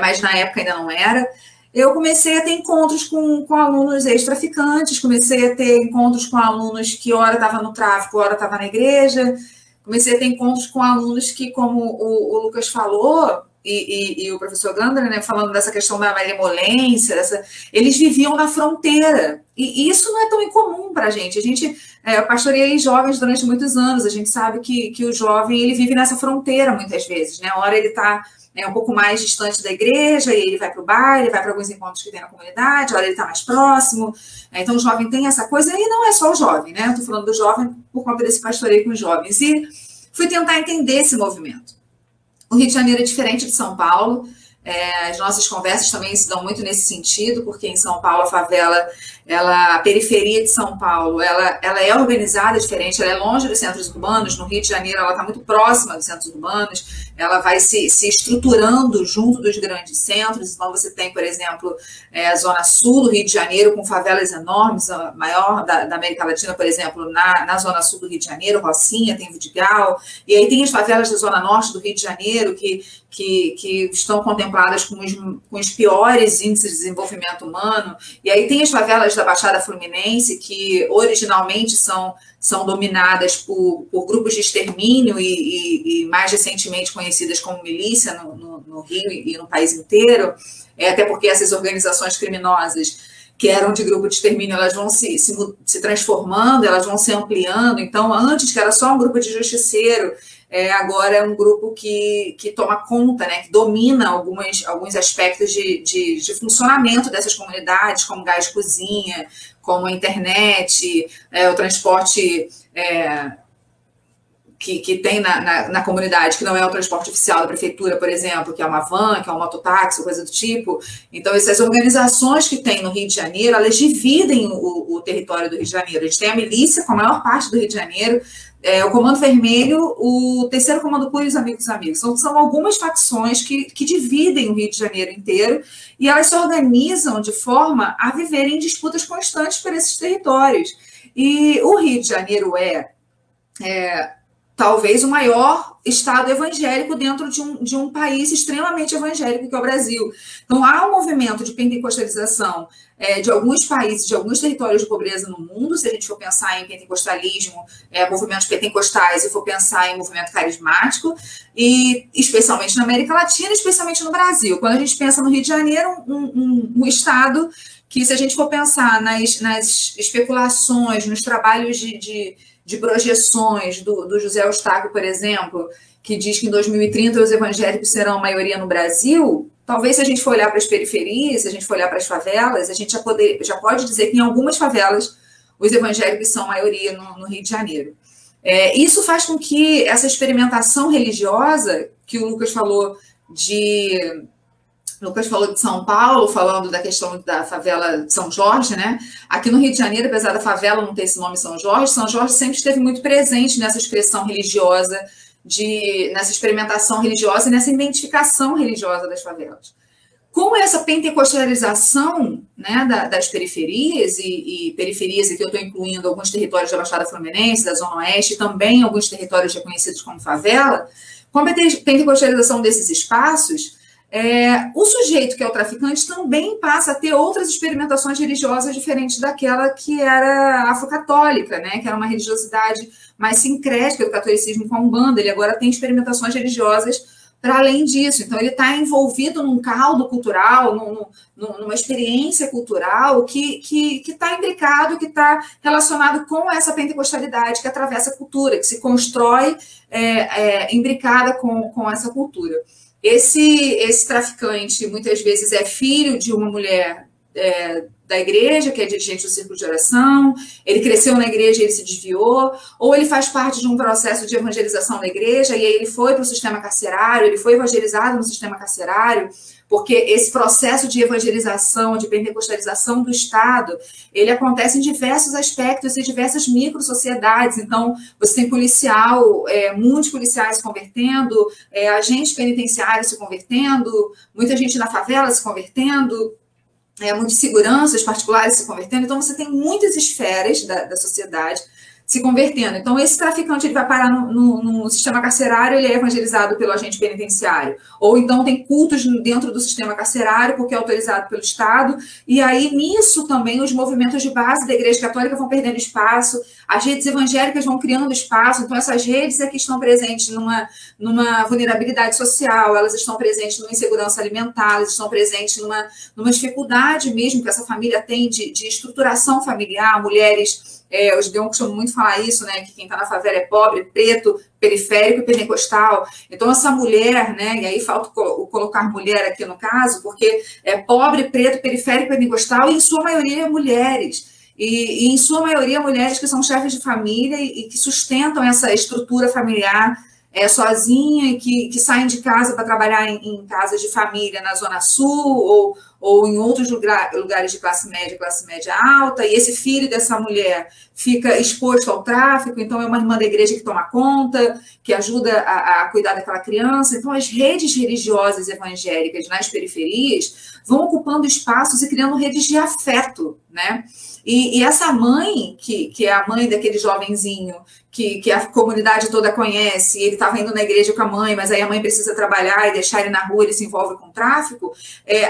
mas na época ainda não era. Eu comecei a ter encontros com alunos ex-traficantes, comecei a ter encontros com alunos que ora estava no tráfico, ora estava na igreja, comecei a ter encontros com alunos que, como o Lucas falou, e o professor Gandra, né, falando dessa questão da malemolência, eles viviam na fronteira, e isso não é tão incomum para a gente. Eu pastoreei jovens durante muitos anos, a gente sabe que o jovem ele vive nessa fronteira muitas vezes, né? Hora ele está um pouco mais distante da igreja, e ele vai para o bar, ele vai para alguns encontros que tem na comunidade, hora ele está mais próximo, então o jovem tem essa coisa, e não é só o jovem, né? Eu estou falando do jovem por conta desse pastoreio com os jovens, e fui tentar entender esse movimento. O Rio de Janeiro é diferente de São Paulo, as nossas conversas também se dão muito nesse sentido, porque em São Paulo a favela, a periferia de São Paulo, ela é organizada diferente, ela é longe dos centros urbanos. No Rio de Janeiro ela está muito próxima dos centros urbanos, ela vai se estruturando junto dos grandes centros. Então você tem, por exemplo, a Zona Sul do Rio de Janeiro com favelas enormes, a maior da América Latina, por exemplo, na Zona Sul do Rio de Janeiro, Rocinha, tem Vidigal, e aí tem as favelas da Zona Norte do Rio de Janeiro que estão contempladas com os piores índices de desenvolvimento humano, e aí tem as favelas da Baixada Fluminense, que originalmente são dominadas por grupos de extermínio e mais recentemente conhecidas como milícia no Rio e no país inteiro, até porque essas organizações criminosas que eram de grupo de extermínio, elas vão se transformando, elas vão se ampliando. Então, antes que era só um grupo de justiceiro, agora é um grupo que toma conta, né, que domina alguns aspectos de funcionamento dessas comunidades, como gás de cozinha, como a internet, o transporte que tem na comunidade, que não é o transporte oficial da prefeitura, por exemplo, que é uma van, que é um mototáxi, coisa do tipo. Então, essas organizações que tem no Rio de Janeiro, elas dividem o território do Rio de Janeiro. A gente tem a milícia, com a maior parte do Rio de Janeiro, o Comando Vermelho, o Terceiro Comando Puro e os Amigos dos Amigos. Então, são algumas facções que dividem o Rio de Janeiro inteiro, e elas se organizam de forma a viverem em disputas constantes por esses territórios. E o Rio de Janeiro talvez o maior estado evangélico dentro de um país extremamente evangélico, que é o Brasil. Então, há um movimento de pentecostalização de alguns países, de alguns territórios de pobreza no mundo, se a gente for pensar em pentecostalismo, movimentos pentecostais, e for pensar em movimento carismático, e especialmente na América Latina, especialmente no Brasil. Quando a gente pensa no Rio de Janeiro, um estado que, se a gente for pensar nas especulações, nos trabalhos de projeções do José Eustáquio, por exemplo, que diz que em 2030 os evangélicos serão a maioria no Brasil, talvez, se a gente for olhar para as periferias, se a gente for olhar para as favelas, a gente já pode dizer que em algumas favelas os evangélicos são a maioria no Rio de Janeiro. Isso faz com que essa experimentação religiosa, que o Lucas falou de São Paulo, falando da questão da favela de São Jorge, né? Aqui no Rio de Janeiro, apesar da favela não ter esse nome São Jorge sempre esteve muito presente nessa expressão religiosa, nessa experimentação religiosa e nessa identificação religiosa das favelas. Com essa pentecostalização, né, das periferias, e periferias aqui eu estou incluindo alguns territórios da Baixada Fluminense, da Zona Oeste, e também alguns territórios reconhecidos como favela, com a pentecostalização desses espaços, o sujeito que é o traficante também passa a ter outras experimentações religiosas diferentes daquela que era afrocatólica, né? Que era uma religiosidade mais sincrética do catolicismo com a Umbanda. Ele agora tem experimentações religiosas para além disso. Então, ele está envolvido num caldo cultural, numa experiência cultural que está imbricado, que está relacionado com essa pentecostalidade que atravessa a cultura, que se constrói imbricada com essa cultura. Esse traficante, muitas vezes, é filho de uma mulher da igreja, que é dirigente do círculo de oração, ele cresceu na igreja e ele se desviou, ou ele faz parte de um processo de evangelização da igreja, e aí ele foi para o sistema carcerário, ele foi evangelizado no sistema carcerário, porque esse processo de evangelização, de pentecostalização do Estado, ele acontece em diversos aspectos e diversas micro-sociedades. Então, você tem policial, muitos policiais se convertendo, agentes penitenciários se convertendo, muita gente na favela se convertendo, muitas seguranças particulares se convertendo. Então, você tem muitas esferas da sociedade se convertendo. Então, esse traficante ele vai parar no sistema carcerário, ele é evangelizado pelo agente penitenciário. Ou então tem cultos dentro do sistema carcerário, porque é autorizado pelo Estado. E aí, nisso também, os movimentos de base da Igreja Católica vão perdendo espaço, as redes evangélicas vão criando espaço. Então, essas redes aqui estão presentes numa vulnerabilidade social, elas estão presentes numa insegurança alimentar, elas estão presentes numa dificuldade mesmo que essa família tem de estruturação familiar, mulheres... os Gideon costumam muito falar isso, né? Que quem está na favela é pobre, preto, periférico e pentecostal. Então, essa mulher, né? E aí falta colocar mulher aqui no caso, porque é pobre, preto, periférico e pentecostal, e em sua maioria mulheres. E em sua maioria mulheres que são chefes de família e que sustentam essa estrutura familiar sozinha, e que saem de casa para trabalhar em casas de família na Zona Sul ou em outros lugares de classe média alta, e esse filho dessa mulher fica exposto ao tráfico, então é uma irmã da igreja que toma conta, que ajuda a cuidar daquela criança. Então, as redes religiosas evangélicas nas periferias vão ocupando espaços e criando redes de afeto, né? E essa mãe, que é a mãe daquele jovenzinho que a comunidade toda conhece, ele estava indo na igreja com a mãe, mas aí a mãe precisa trabalhar e deixar ele na rua, ele se envolve com o tráfico,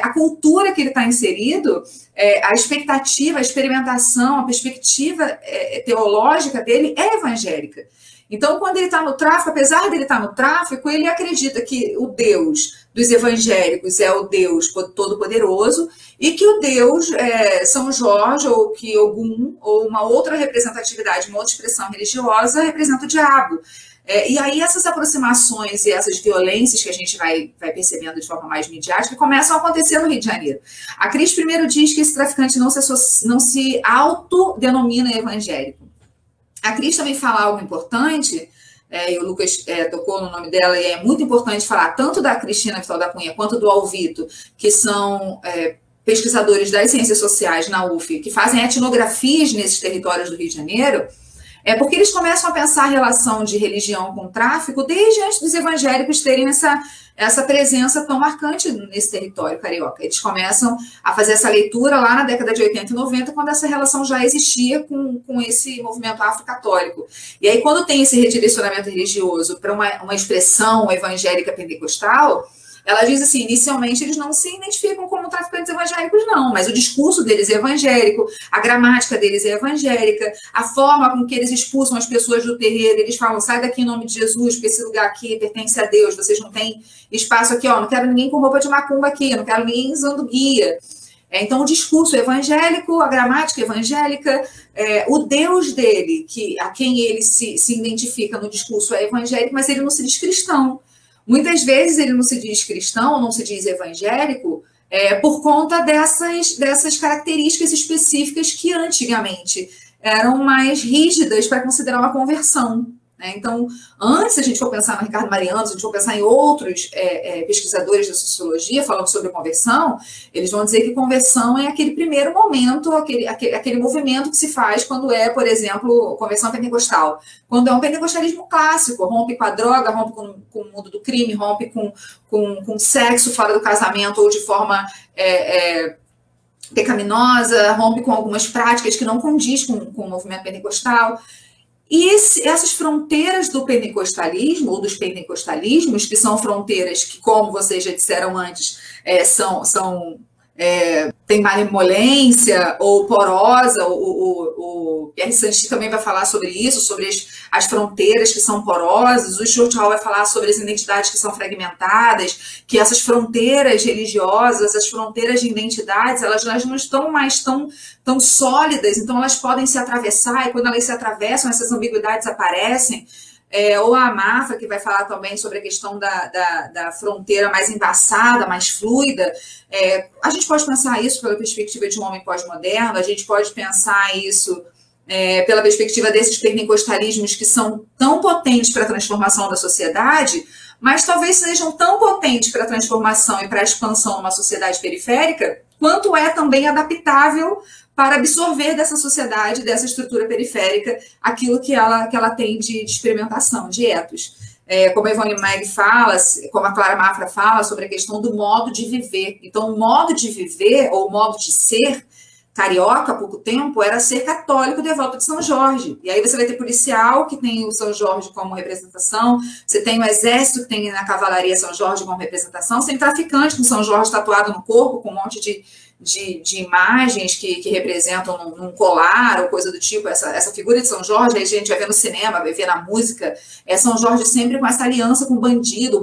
a cultura que ele está inserido, a expectativa, a experimentação, a perspectiva teológica dele é evangélica. Então, quando ele está no tráfico, apesar dele estar no tráfico, ele acredita que o Deus dos evangélicos é o Deus Todo-Poderoso e que o Deus São Jorge, ou que Ogum, ou uma outra representatividade, uma outra expressão religiosa, representa o diabo. E aí essas aproximações e essas violências que a gente vai percebendo de forma mais midiática começam a acontecer no Rio de Janeiro. A Cris primeiro diz que esse traficante não se autodenomina evangélico. A Cris também fala algo importante, e o Lucas tocou no nome dela, e é muito importante falar tanto da Cristina Vital da Cunha quanto do Alvito, que são pesquisadores das ciências sociais na UF, que fazem etnografias nesses territórios do Rio de Janeiro. É porque eles começam a pensar a relação de religião com tráfico desde antes dos evangélicos terem essa presença tão marcante nesse território carioca. Eles começam a fazer essa leitura lá na década de 80 e 90, quando essa relação já existia com esse movimento afrocatólico. E aí, quando tem esse redirecionamento religioso para uma expressão evangélica pentecostal, ela diz assim, inicialmente eles não se identificam como traficantes evangélicos, não, mas o discurso deles é evangélico, a gramática deles é evangélica, a forma com que eles expulsam as pessoas do terreiro, eles falam, sai daqui em nome de Jesus, porque esse lugar aqui pertence a Deus, vocês não têm espaço aqui, ó, não quero ninguém com roupa de macumba aqui, não quero ninguém usando guia. Então, o discurso é evangélico, a gramática é evangélica, o Deus dele, a quem ele se identifica no discurso é evangélico, mas ele não se diz cristão. Muitas vezes ele não se diz cristão, não se diz evangélico, por conta dessas características específicas que antigamente eram mais rígidas para considerar uma conversão. Né? Então, antes, se a gente for pensar no Ricardo Mariano, se a gente for pensar em outros pesquisadores da sociologia falando sobre conversão, eles vão dizer que conversão é aquele primeiro momento, aquele movimento que se faz quando por exemplo, conversão pentecostal. Quando é um pentecostalismo clássico, rompe com a droga, rompe com o mundo do crime, rompe com sexo fora do casamento ou de forma pecaminosa, rompe com algumas práticas que não condiz com o movimento pentecostal. E essas fronteiras do pentecostalismo, ou dos pentecostalismos, que são fronteiras que, como vocês já disseram antes, tem malemolência ou porosa, o Pierre Santi também vai falar sobre isso, sobre as fronteiras que são porosas, o Schultz-Hall vai falar sobre as identidades que são fragmentadas, que essas fronteiras religiosas, as fronteiras de identidades, elas não estão mais tão sólidas, então elas podem se atravessar, e quando elas se atravessam, essas ambiguidades aparecem. Ou a Mafra, que vai falar também sobre a questão da fronteira mais embaçada, mais fluida. A gente pode pensar isso pela perspectiva de um homem pós-moderno, a gente pode pensar isso pela perspectiva desses pentecostalismos que são tão potentes para a transformação da sociedade, mas talvez sejam tão potentes para a transformação e para a expansão numa sociedade periférica, quanto é também adaptável para absorver dessa sociedade, dessa estrutura periférica, aquilo que ela tem de experimentação, de etos. Como a Ivone Meg fala, como a Clara Mafra fala, sobre a questão do modo de viver. Então, o modo de viver, ou o modo de ser, carioca, há pouco tempo, era ser católico devoto de São Jorge. E aí você vai ter policial, que tem o São Jorge como representação, você tem o exército, que tem na cavalaria São Jorge como representação, você tem traficante com São Jorge tatuado no corpo, com um monte de imagens que representam num colar ou coisa do tipo, essa figura de São Jorge, aí a gente vai ver no cinema, vai ver na música, São Jorge sempre com essa aliança com o bandido,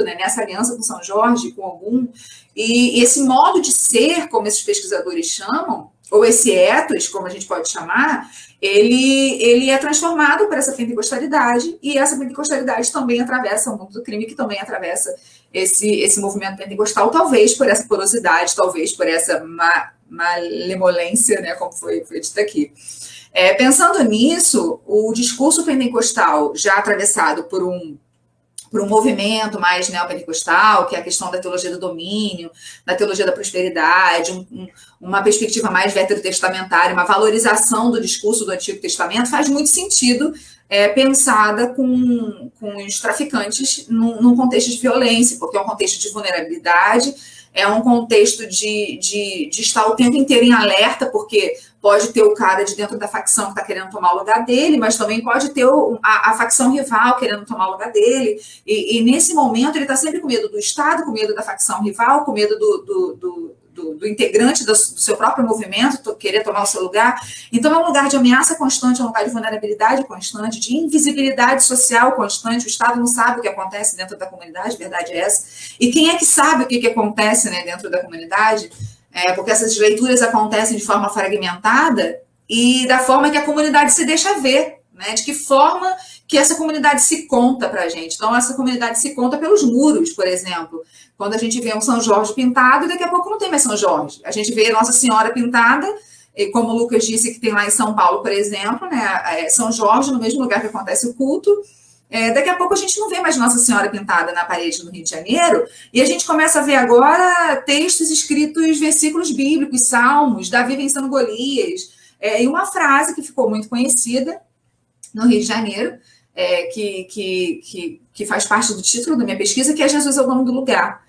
né, nessa aliança com São Jorge, com algum, e esse modo de ser, como esses pesquisadores chamam, ou esse ethos, como a gente pode chamar, ele é transformado por essa pentecostalidade, e essa pentecostalidade também atravessa o mundo do crime, que também atravessa esse movimento pentecostal, talvez por essa porosidade, talvez por essa malemolência, né, como foi dito aqui. Pensando nisso, o discurso pentecostal, já atravessado por um movimento mais neopentecostal, que é a questão da teologia do domínio, da teologia da prosperidade, uma perspectiva mais veterotestamentária, uma valorização do discurso do Antigo Testamento, faz muito sentido pensada com os traficantes num contexto de violência, porque é um contexto de vulnerabilidade, é um contexto de estar o tempo inteiro em alerta, porque pode ter o cara de dentro da facção que está querendo tomar o lugar dele, mas também pode ter a facção rival querendo tomar o lugar dele, e nesse momento ele está sempre com medo do Estado, com medo da facção rival, com medo do integrante do seu próprio movimento querer tomar o seu lugar. Então é um lugar de ameaça constante, é um lugar de vulnerabilidade constante, de invisibilidade social constante. O Estado não sabe o que acontece dentro da comunidade, verdade é essa. E quem é que sabe o que acontece, né, dentro da comunidade? Porque essas leituras acontecem de forma fragmentada e da forma que a comunidade se deixa ver, né? De que forma que essa comunidade se conta para a gente. Então, essa comunidade se conta pelos muros, por exemplo. Quando a gente vê um São Jorge pintado, daqui a pouco não tem mais São Jorge. A gente vê Nossa Senhora pintada, e como o Lucas disse que tem lá em São Paulo, por exemplo, né? São Jorge, no mesmo lugar que acontece o culto. Daqui a pouco a gente não vê mais Nossa Senhora pintada na parede no Rio de Janeiro, e a gente começa a ver agora textos escritos, versículos bíblicos, salmos, Davi vencendo Golias, e uma frase que ficou muito conhecida, no Rio de Janeiro, que faz parte do título da minha pesquisa, que é Jesus é o dono do lugar.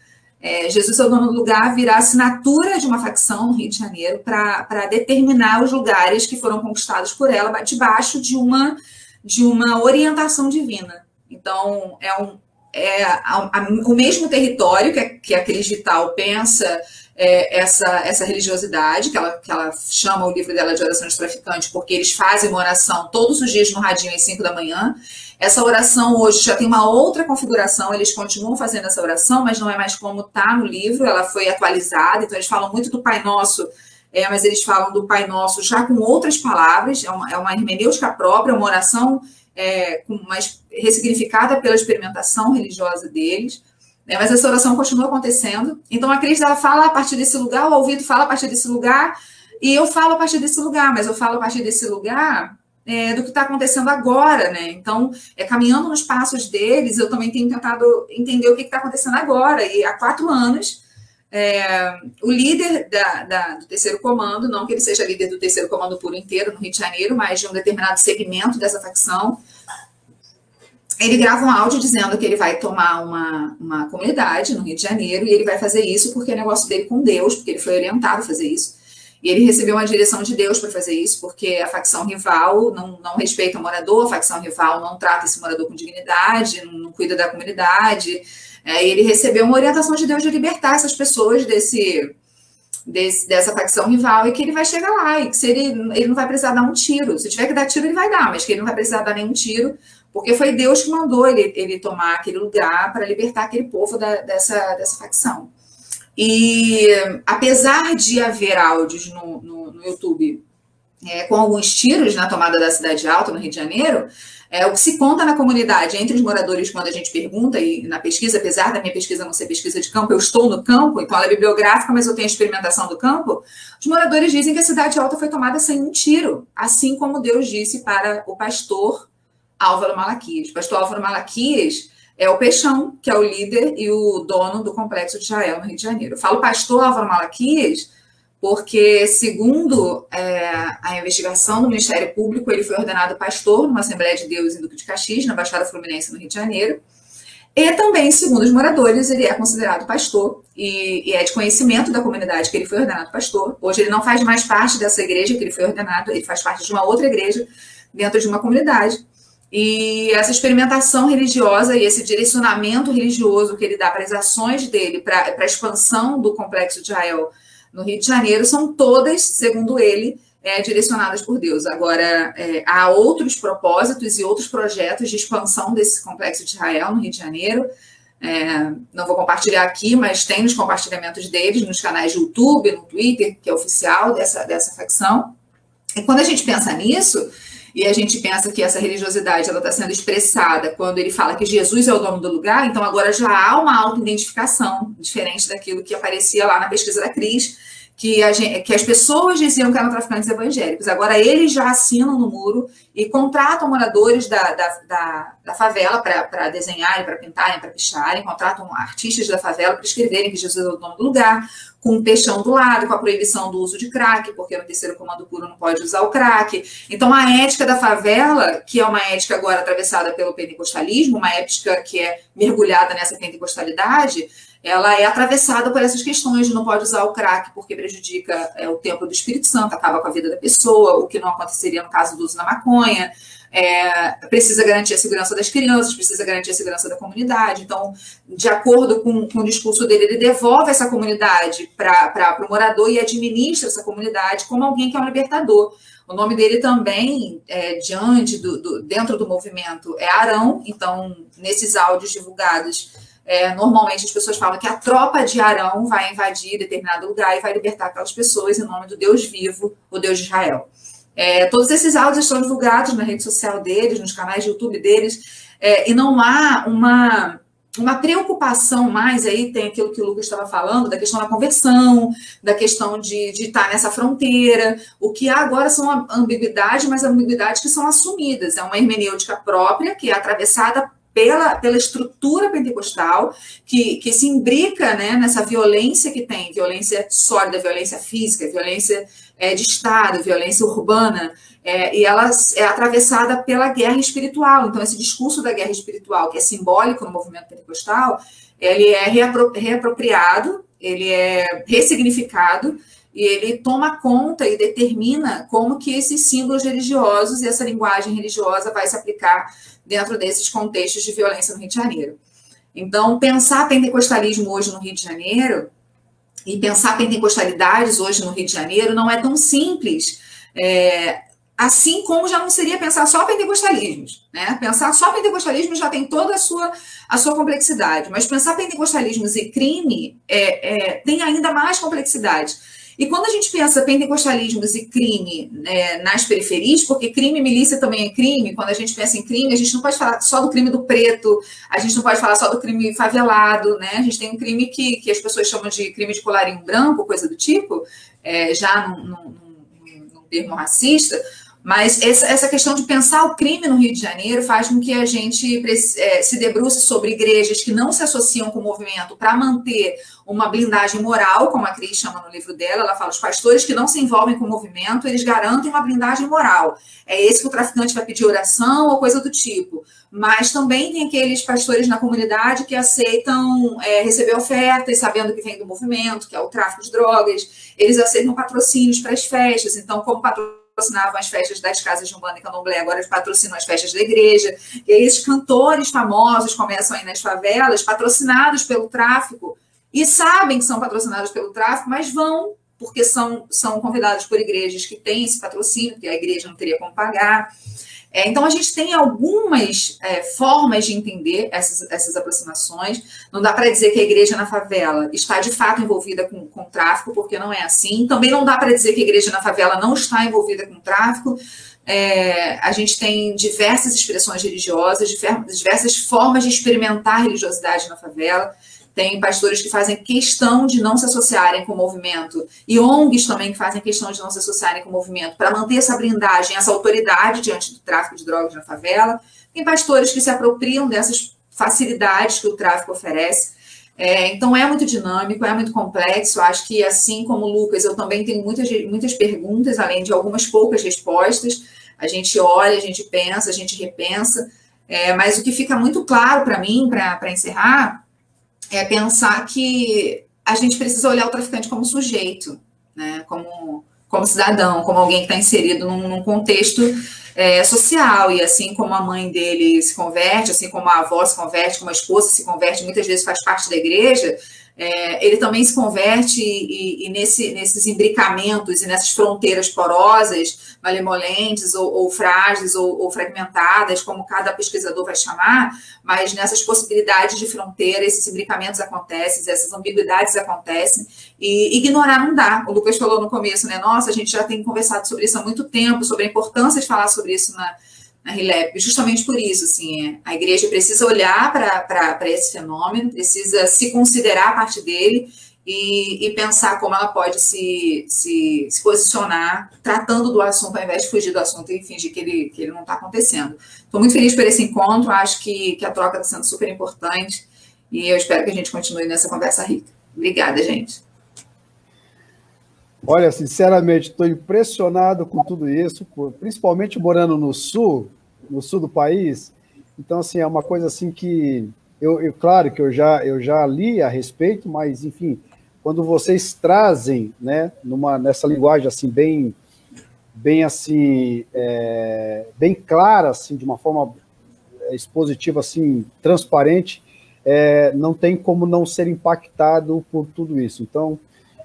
Jesus é o dono do lugar virá assinatura de uma facção no Rio de Janeiro para determinar os lugares que foram conquistados por ela debaixo de uma orientação divina. Então, o mesmo território que a Cris Vital pensa essa religiosidade, que ela chama o livro dela de Oração de Traficante, porque eles fazem uma oração todos os dias no radinho às 5 da manhã. Essa oração hoje já tem uma outra configuração, eles continuam fazendo essa oração, mas não é mais como está no livro, ela foi atualizada, então eles falam muito do Pai Nosso, mas eles falam do Pai Nosso já com outras palavras, é uma hermenêutica própria, uma oração mais ressignificada pela experimentação religiosa deles, mas essa oração continua acontecendo. Então a Cris ela fala a partir desse lugar, o ouvido fala a partir desse lugar, e eu falo a partir desse lugar, mas eu falo a partir desse lugar do que está acontecendo agora, né? Então, caminhando nos passos deles, eu também tenho tentado entender o que está acontecendo agora. E há 4 anos, o líder do terceiro comando, não que ele seja líder do terceiro comando por inteiro no Rio de Janeiro, mas de um determinado segmento dessa facção, ele grava um áudio dizendo que ele vai tomar uma comunidade no Rio de Janeiro e ele vai fazer isso porque é negócio dele com Deus, porque ele foi orientado a fazer isso. E ele recebeu uma direção de Deus para fazer isso, porque a facção rival não respeita o morador, a facção rival não trata esse morador com dignidade, não cuida da comunidade. E ele recebeu uma orientação de Deus de libertar essas pessoas dessa facção rival e que ele vai chegar lá e que ele não vai precisar dar um tiro. Se tiver que dar tiro, ele vai dar, mas que ele não vai precisar dar nenhum tiro, porque foi Deus que mandou ele tomar aquele lugar para libertar aquele povo dessa facção. E apesar de haver áudios no YouTube com alguns tiros na tomada da Cidade Alta, no Rio de Janeiro, o que se conta na comunidade, entre os moradores, quando a gente pergunta, e na pesquisa, apesar da minha pesquisa não ser pesquisa de campo, eu estou no campo, então ela é bibliográfica, mas eu tenho a experimentação do campo, os moradores dizem que a Cidade Alta foi tomada sem um tiro, assim como Deus disse para o pastor Álvaro Malaquias. O pastor Álvaro Malaquias é o Peixão, que é o líder e o dono do Complexo de Israel, no Rio de Janeiro. Eu falo pastor Álvaro Malaquias porque, segundo a investigação do Ministério Público, ele foi ordenado pastor numa Assembleia de Deus em Duque de Caxias, na Baixada Fluminense, no Rio de Janeiro. E também, segundo os moradores, ele é considerado pastor e é de conhecimento da comunidade que ele foi ordenado pastor. Hoje ele não faz mais parte dessa igreja que ele foi ordenado, ele faz parte de uma outra igreja dentro de uma comunidade. E essa experimentação religiosa e esse direcionamento religioso que ele dá para as ações dele, para a expansão do Complexo de Israel no Rio de Janeiro, são todas, segundo ele, direcionadas por Deus. Agora, há outros propósitos e outros projetos de expansão desse Complexo de Israel no Rio de Janeiro. Não vou compartilhar aqui, mas tem nos compartilhamentos deles, nos canais de YouTube, no Twitter, que é oficial dessa facção. E quando a gente pensa nisso, e a gente pensa que essa religiosidade está sendo expressada quando ele fala que Jesus é o dono do lugar, então agora já há uma auto-identificação, diferente daquilo que aparecia lá na pesquisa da Cris, que as pessoas diziam que eram traficantes evangélicos. Agora eles já assinam no muro e contratam moradores da favela para desenharem, para pintarem, para picharem, contratam artistas da favela para escreverem que Jesus é o dono do lugar, com um peixão do lado, com a proibição do uso de crack, porque no terceiro comando puro não pode usar o crack. Então, a ética da favela, que é uma ética agora atravessada pelo pentecostalismo, uma ética que é mergulhada nessa pentecostalidade, ela é atravessada por essas questões de não pode usar o crack porque prejudica o templo do Espírito Santo, acaba com a vida da pessoa, o que não aconteceria no caso do uso da maconha. Precisa garantir a segurança das crianças, precisa garantir a segurança da comunidade. Então, de acordo com o discurso dele, ele devolve essa comunidade para o morador e administra essa comunidade como alguém que é um libertador. O nome dele também, dentro do movimento, é Arão. Então, nesses áudios divulgados, normalmente as pessoas falam que a tropa de Arão vai invadir determinado lugar e vai libertar aquelas pessoas em nome do Deus vivo, o Deus de Israel. Todos esses áudios estão divulgados na rede social deles, nos canais de YouTube deles, e não há uma preocupação mais, aí tem aquilo que o Lucas estava falando, da questão da conversão, da questão de estar nessa fronteira. O que há agora são ambiguidades, mas ambiguidades que são assumidas. É uma hermenêutica própria, que é atravessada pela estrutura pentecostal, que se imbrica, né, nessa violência que tem, violência sólida, violência física, violência de Estado, violência urbana, e ela é atravessada pela guerra espiritual. Então, esse discurso da guerra espiritual, que é simbólico no movimento pentecostal, ele é reapropriado, ele é ressignificado, e ele toma conta e determina como que esses símbolos religiosos e essa linguagem religiosa vai se aplicar dentro desses contextos de violência no Rio de Janeiro. Então, pensar pentecostalismo hoje no Rio de Janeiro e pensar pentecostalidades hoje no Rio de Janeiro não é tão simples, assim como já não seria pensar só pentecostalismos, né? Pensar só pentecostalismo já tem toda a sua complexidade, mas pensar pentecostalismos e crime tem ainda mais complexidade. E quando a gente pensa pentecostalismos e crime nas periferias, porque crime e milícia também é crime, quando a gente pensa em crime, a gente não pode falar só do crime do preto, a gente não pode falar só do crime favelado, né? A gente tem um crime que as pessoas chamam de crime de colarinho branco, coisa do tipo, já num termo racista, mas essa questão de pensar o crime no Rio de Janeiro faz com que a gente se debruce sobre igrejas que não se associam com o movimento para manter uma blindagem moral, como a Cris chama no livro dela. Ela fala, os pastores que não se envolvem com o movimento, eles garantem uma blindagem moral. É esse que o traficante vai pedir oração ou coisa do tipo. Mas também tem aqueles pastores na comunidade que aceitam receber ofertas, sabendo que vem do movimento, que é o tráfico de drogas. Eles aceitam patrocínios para as festas. Então, como patrocinavam as festas das casas de Umbanda e Candomblé, agora eles patrocinam as festas da igreja. E aí esses cantores famosos começam aí nas favelas, patrocinados pelo tráfico, e sabem que são patrocinados pelo tráfico, mas vão, porque são convidados por igrejas que têm esse patrocínio, que a igreja não teria como pagar. Então, a gente tem algumas formas de entender essas aproximações. Não dá para dizer que a igreja na favela está, de fato, envolvida com tráfico, porque não é assim. Também não dá para dizer que a igreja na favela não está envolvida com tráfico. A gente tem diversas expressões religiosas, diversas formas de experimentar a religiosidade na favela. Tem pastores que fazem questão de não se associarem com o movimento, e ONGs também que fazem questão de não se associarem com o movimento, para manter essa blindagem, essa autoridade diante do tráfico de drogas na favela. Tem pastores que se apropriam dessas facilidades que o tráfico oferece. Então, é muito dinâmico, é muito complexo. Acho que, assim como o Lucas, eu também tenho muitas perguntas, além de algumas poucas respostas. A gente olha, a gente pensa, a gente repensa. Mas o que fica muito claro para mim, para encerrar, é pensar que a gente precisa olhar o traficante como sujeito, né? Como cidadão, como alguém que está inserido num contexto social, e assim como a mãe dele se converte, assim como a avó se converte, como a esposa se converte, muitas vezes faz parte da igreja, ele também se converte e nesses imbricamentos e nessas fronteiras porosas, malemolentes ou frágeis ou fragmentadas, como cada pesquisador vai chamar, mas nessas possibilidades de fronteira, esses imbricamentos acontecem, essas ambiguidades acontecem, e ignorar não dá. O Lucas falou no começo, né? Nossa, a gente já tem conversado sobre isso há muito tempo, sobre a importância de falar sobre isso na RILEP, justamente por isso, assim, a igreja precisa olhar para esse fenômeno, precisa se considerar a parte dele e pensar como ela pode se posicionar tratando do assunto, ao invés de fugir do assunto e fingir que ele não está acontecendo. Estou muito feliz por esse encontro, acho que a troca está sendo super importante e eu espero que a gente continue nessa conversa rica. Obrigada, gente. Olha, sinceramente, estou impressionado com tudo isso, principalmente morando no sul do país. Então, assim, é uma coisa assim que claro que eu já li a respeito, mas, enfim, quando vocês trazem, né, nessa linguagem assim bem assim, bem clara, assim, de uma forma expositiva, assim, transparente, não tem como não ser impactado por tudo isso. Então,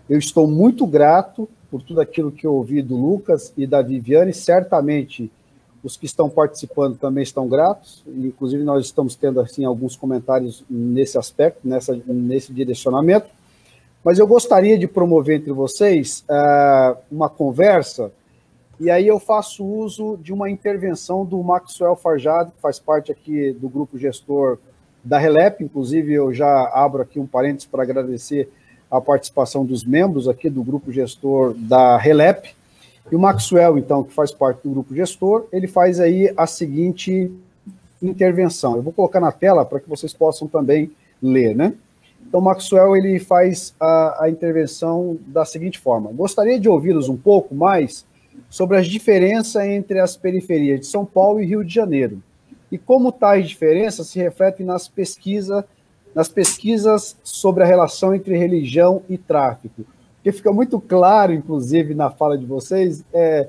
eu estou muito grato por tudo aquilo que eu ouvi do Lucas e da Viviane. Certamente, os que estão participando também estão gratos. Inclusive, nós estamos tendo assim, alguns comentários nesse aspecto, nesse direcionamento. Mas eu gostaria de promover entre vocês uma conversa, e aí eu faço uso de uma intervenção do Maxwell Farjado, que faz parte aqui do grupo gestor da RILEP. Inclusive, eu já abro aqui um parênteses para agradecer a participação dos membros aqui do grupo gestor da RILEP. E o Maxwell, então, que faz parte do grupo gestor, ele faz aí a seguinte intervenção. Eu vou colocar na tela para que vocês possam também ler, né? Então, Maxwell, ele faz a intervenção da seguinte forma: gostaria de ouvi-los um pouco mais sobre as diferenças entre as periferias de São Paulo e Rio de Janeiro, e como tais diferenças se refletem nas pesquisas sobre a relação entre religião e tráfico. Porque fica muito claro, inclusive, na fala de vocês, é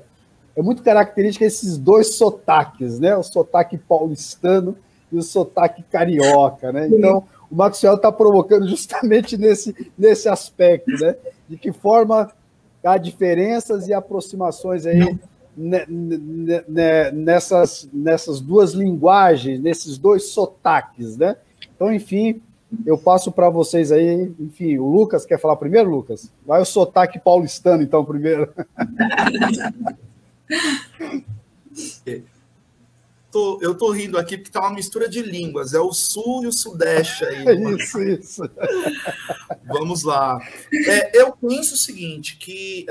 muito característica esses dois sotaques, né? O sotaque paulistano e o sotaque carioca, né? Então, o Maxwell está provocando justamente nesse aspecto, né? De que forma há diferenças e aproximações aí nessas duas linguagens, nesses dois sotaques, né? Então, enfim, eu passo para vocês aí, enfim, o Lucas quer falar primeiro, Lucas? Vai o sotaque paulistano, então, primeiro. Eu tô rindo aqui porque tá uma mistura de línguas, é o sul e o sudeste aí. Isso. Vamos lá. Eu penso o seguinte, que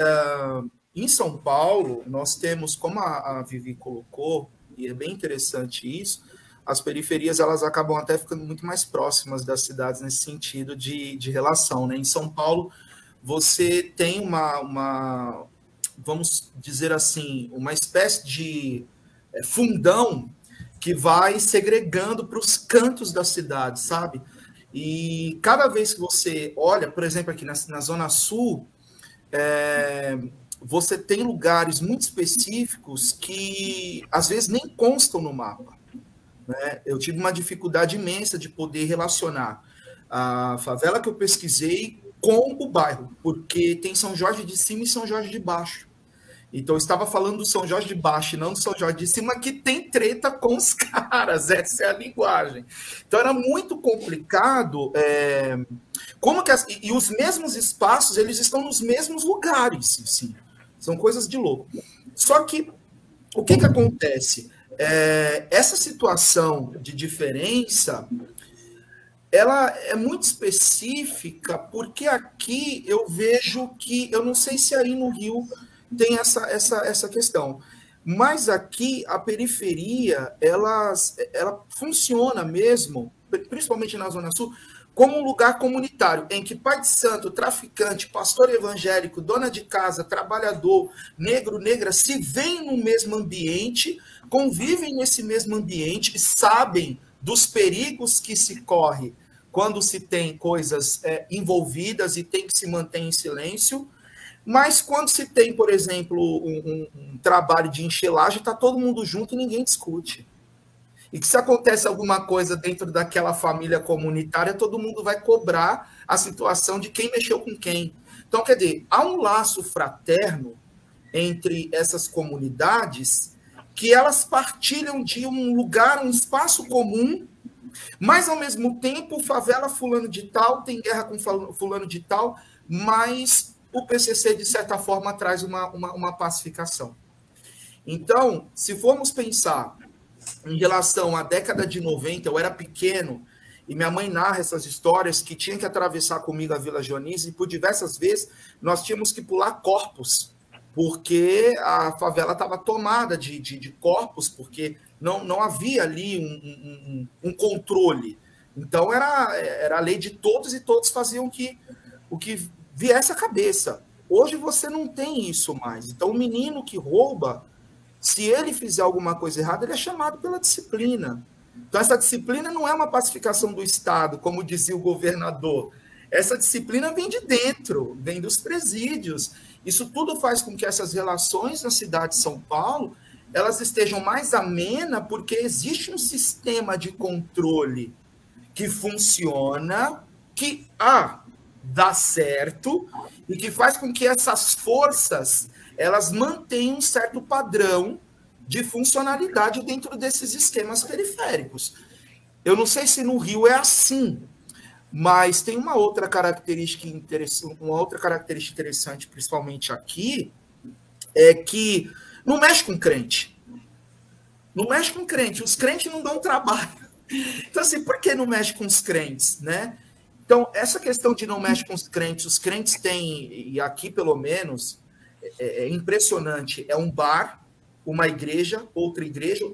em São Paulo, nós temos, como a Vivi colocou, e é bem interessante isso, as periferias elas acabam até ficando muito mais próximas das cidades nesse sentido de relação, né? Em São Paulo, você tem vamos dizer assim, uma espécie de fundão que vai segregando para os cantos da cidade, sabe? E cada vez que você olha, por exemplo, aqui na Zona Sul, você tem lugares muito específicos que às vezes nem constam no mapa, né? Eu tive uma dificuldade imensa de poder relacionar a favela que eu pesquisei com o bairro, porque tem São Jorge de Cima e São Jorge de Baixo. Então, eu estava falando do São Jorge de Baixo e não do São Jorge de Cima, que tem treta com os caras, essa é a linguagem. Então, era muito complicado. E os mesmos espaços, eles estão nos mesmos lugares, sim. São coisas de louco. Só que, o que acontece? Essa situação de diferença, ela é muito específica, porque aqui eu vejo que, eu não sei se aí no Rio tem essa questão. Mas aqui, a periferia, ela funciona mesmo, principalmente na Zona Sul, como um lugar comunitário, em que pai de santo, traficante, pastor evangélico, dona de casa, trabalhador, negro, negra, se veem no mesmo ambiente, convivem nesse mesmo ambiente, sabem dos perigos que se corre quando se tem coisas envolvidas e tem que se manter em silêncio. Mas quando se tem, por exemplo, um trabalho de enxelagem, está todo mundo junto e ninguém discute. E que se acontece alguma coisa dentro daquela família comunitária, todo mundo vai cobrar a situação de quem mexeu com quem. Então, quer dizer, há um laço fraterno entre essas comunidades que elas partilham de um lugar, um espaço comum, mas, ao mesmo tempo, favela fulano de tal tem guerra com fulano de tal, mas o PCC, de certa forma, traz uma pacificação. Então, se formos pensar em relação à década de 90, eu era pequeno, e minha mãe narra essas histórias que tinha que atravessar comigo a Vila Dionísio, e por diversas vezes nós tínhamos que pular corpos, porque a favela estava tomada de corpos, porque não havia ali um controle. Então, era a lei de todos, e todos faziam o que viesse à cabeça. Hoje você não tem isso mais. Então, o menino que rouba, se ele fizer alguma coisa errada, ele é chamado pela disciplina. Então, essa disciplina não é uma pacificação do Estado, como dizia o governador. Essa disciplina vem de dentro, vem dos presídios. Isso tudo faz com que essas relações na cidade de São Paulo elas estejam mais amenas, porque existe um sistema de controle que funciona, que dá certo, e que faz com que essas forças elas mantenham um certo padrão de funcionalidade dentro desses esquemas periféricos. Eu não sei se no Rio é assim, mas tem uma outra característica interessante, principalmente aqui, é que não mexe com crente. Não mexe com crente. Os crentes não dão trabalho. Então, assim, por que não mexe com os crentes, né? Então, essa questão de não mexe com os crentes têm, e aqui pelo menos, é impressionante, é um bar, uma igreja, outra igreja,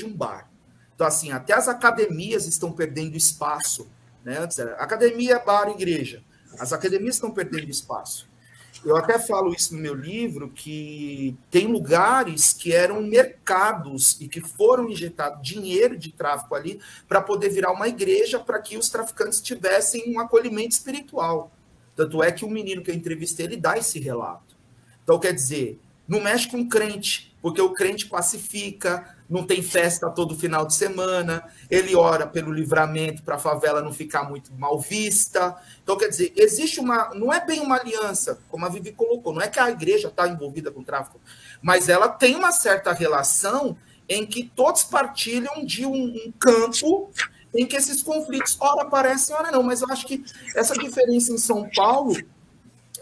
um bar. Então, assim, até as academias estão perdendo espaço, né? Antes era academia, bar, igreja. As academias estão perdendo espaço. Eu até falo isso no meu livro, que tem lugares que eram mercados e que foram injetados dinheiro de tráfico ali para poder virar uma igreja, para que os traficantes tivessem um acolhimento espiritual. Tanto é que o menino que eu entrevistei, ele dá esse relato. Então, quer dizer, não mexe com o crente, porque o crente pacifica, não tem festa todo final de semana, ele ora pelo livramento para a favela não ficar muito mal vista. Então, quer dizer, existe uma... Não é bem uma aliança, como a Vivi colocou, não é que a igreja está envolvida com o tráfico, mas ela tem uma certa relação em que todos partilham de um campo em que esses conflitos, ora aparecem, ora não. Mas eu acho que essa diferença em São Paulo,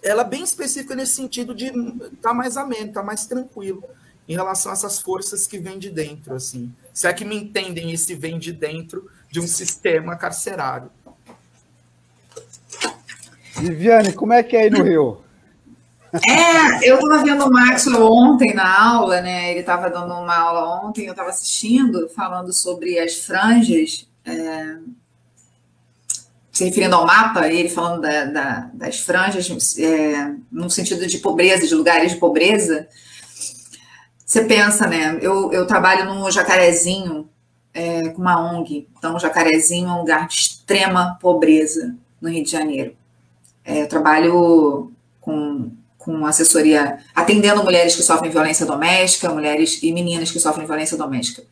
ela é bem específica nesse sentido de estar mais ameno, estar mais tranquilo em relação a essas forças que vêm de dentro, assim. Se é que me entendem, esse vem de dentro de um sistema carcerário. Viviane, como é que é aí no Rio? Eu estava vendo o Maxwell ontem na aula, né? Ele estava dando uma aula ontem, eu estava assistindo, falando sobre as franjas, se referindo ao mapa, ele falando das franjas, no sentido de pobreza, de lugares de pobreza. Você pensa, né? Eu trabalho no Jacarezinho, com uma ONG. Então, o Jacarezinho é um lugar de extrema pobreza no Rio de Janeiro. Eu trabalho com assessoria, atendendo mulheres que sofrem violência doméstica, mulheres e meninas que sofrem violência doméstica.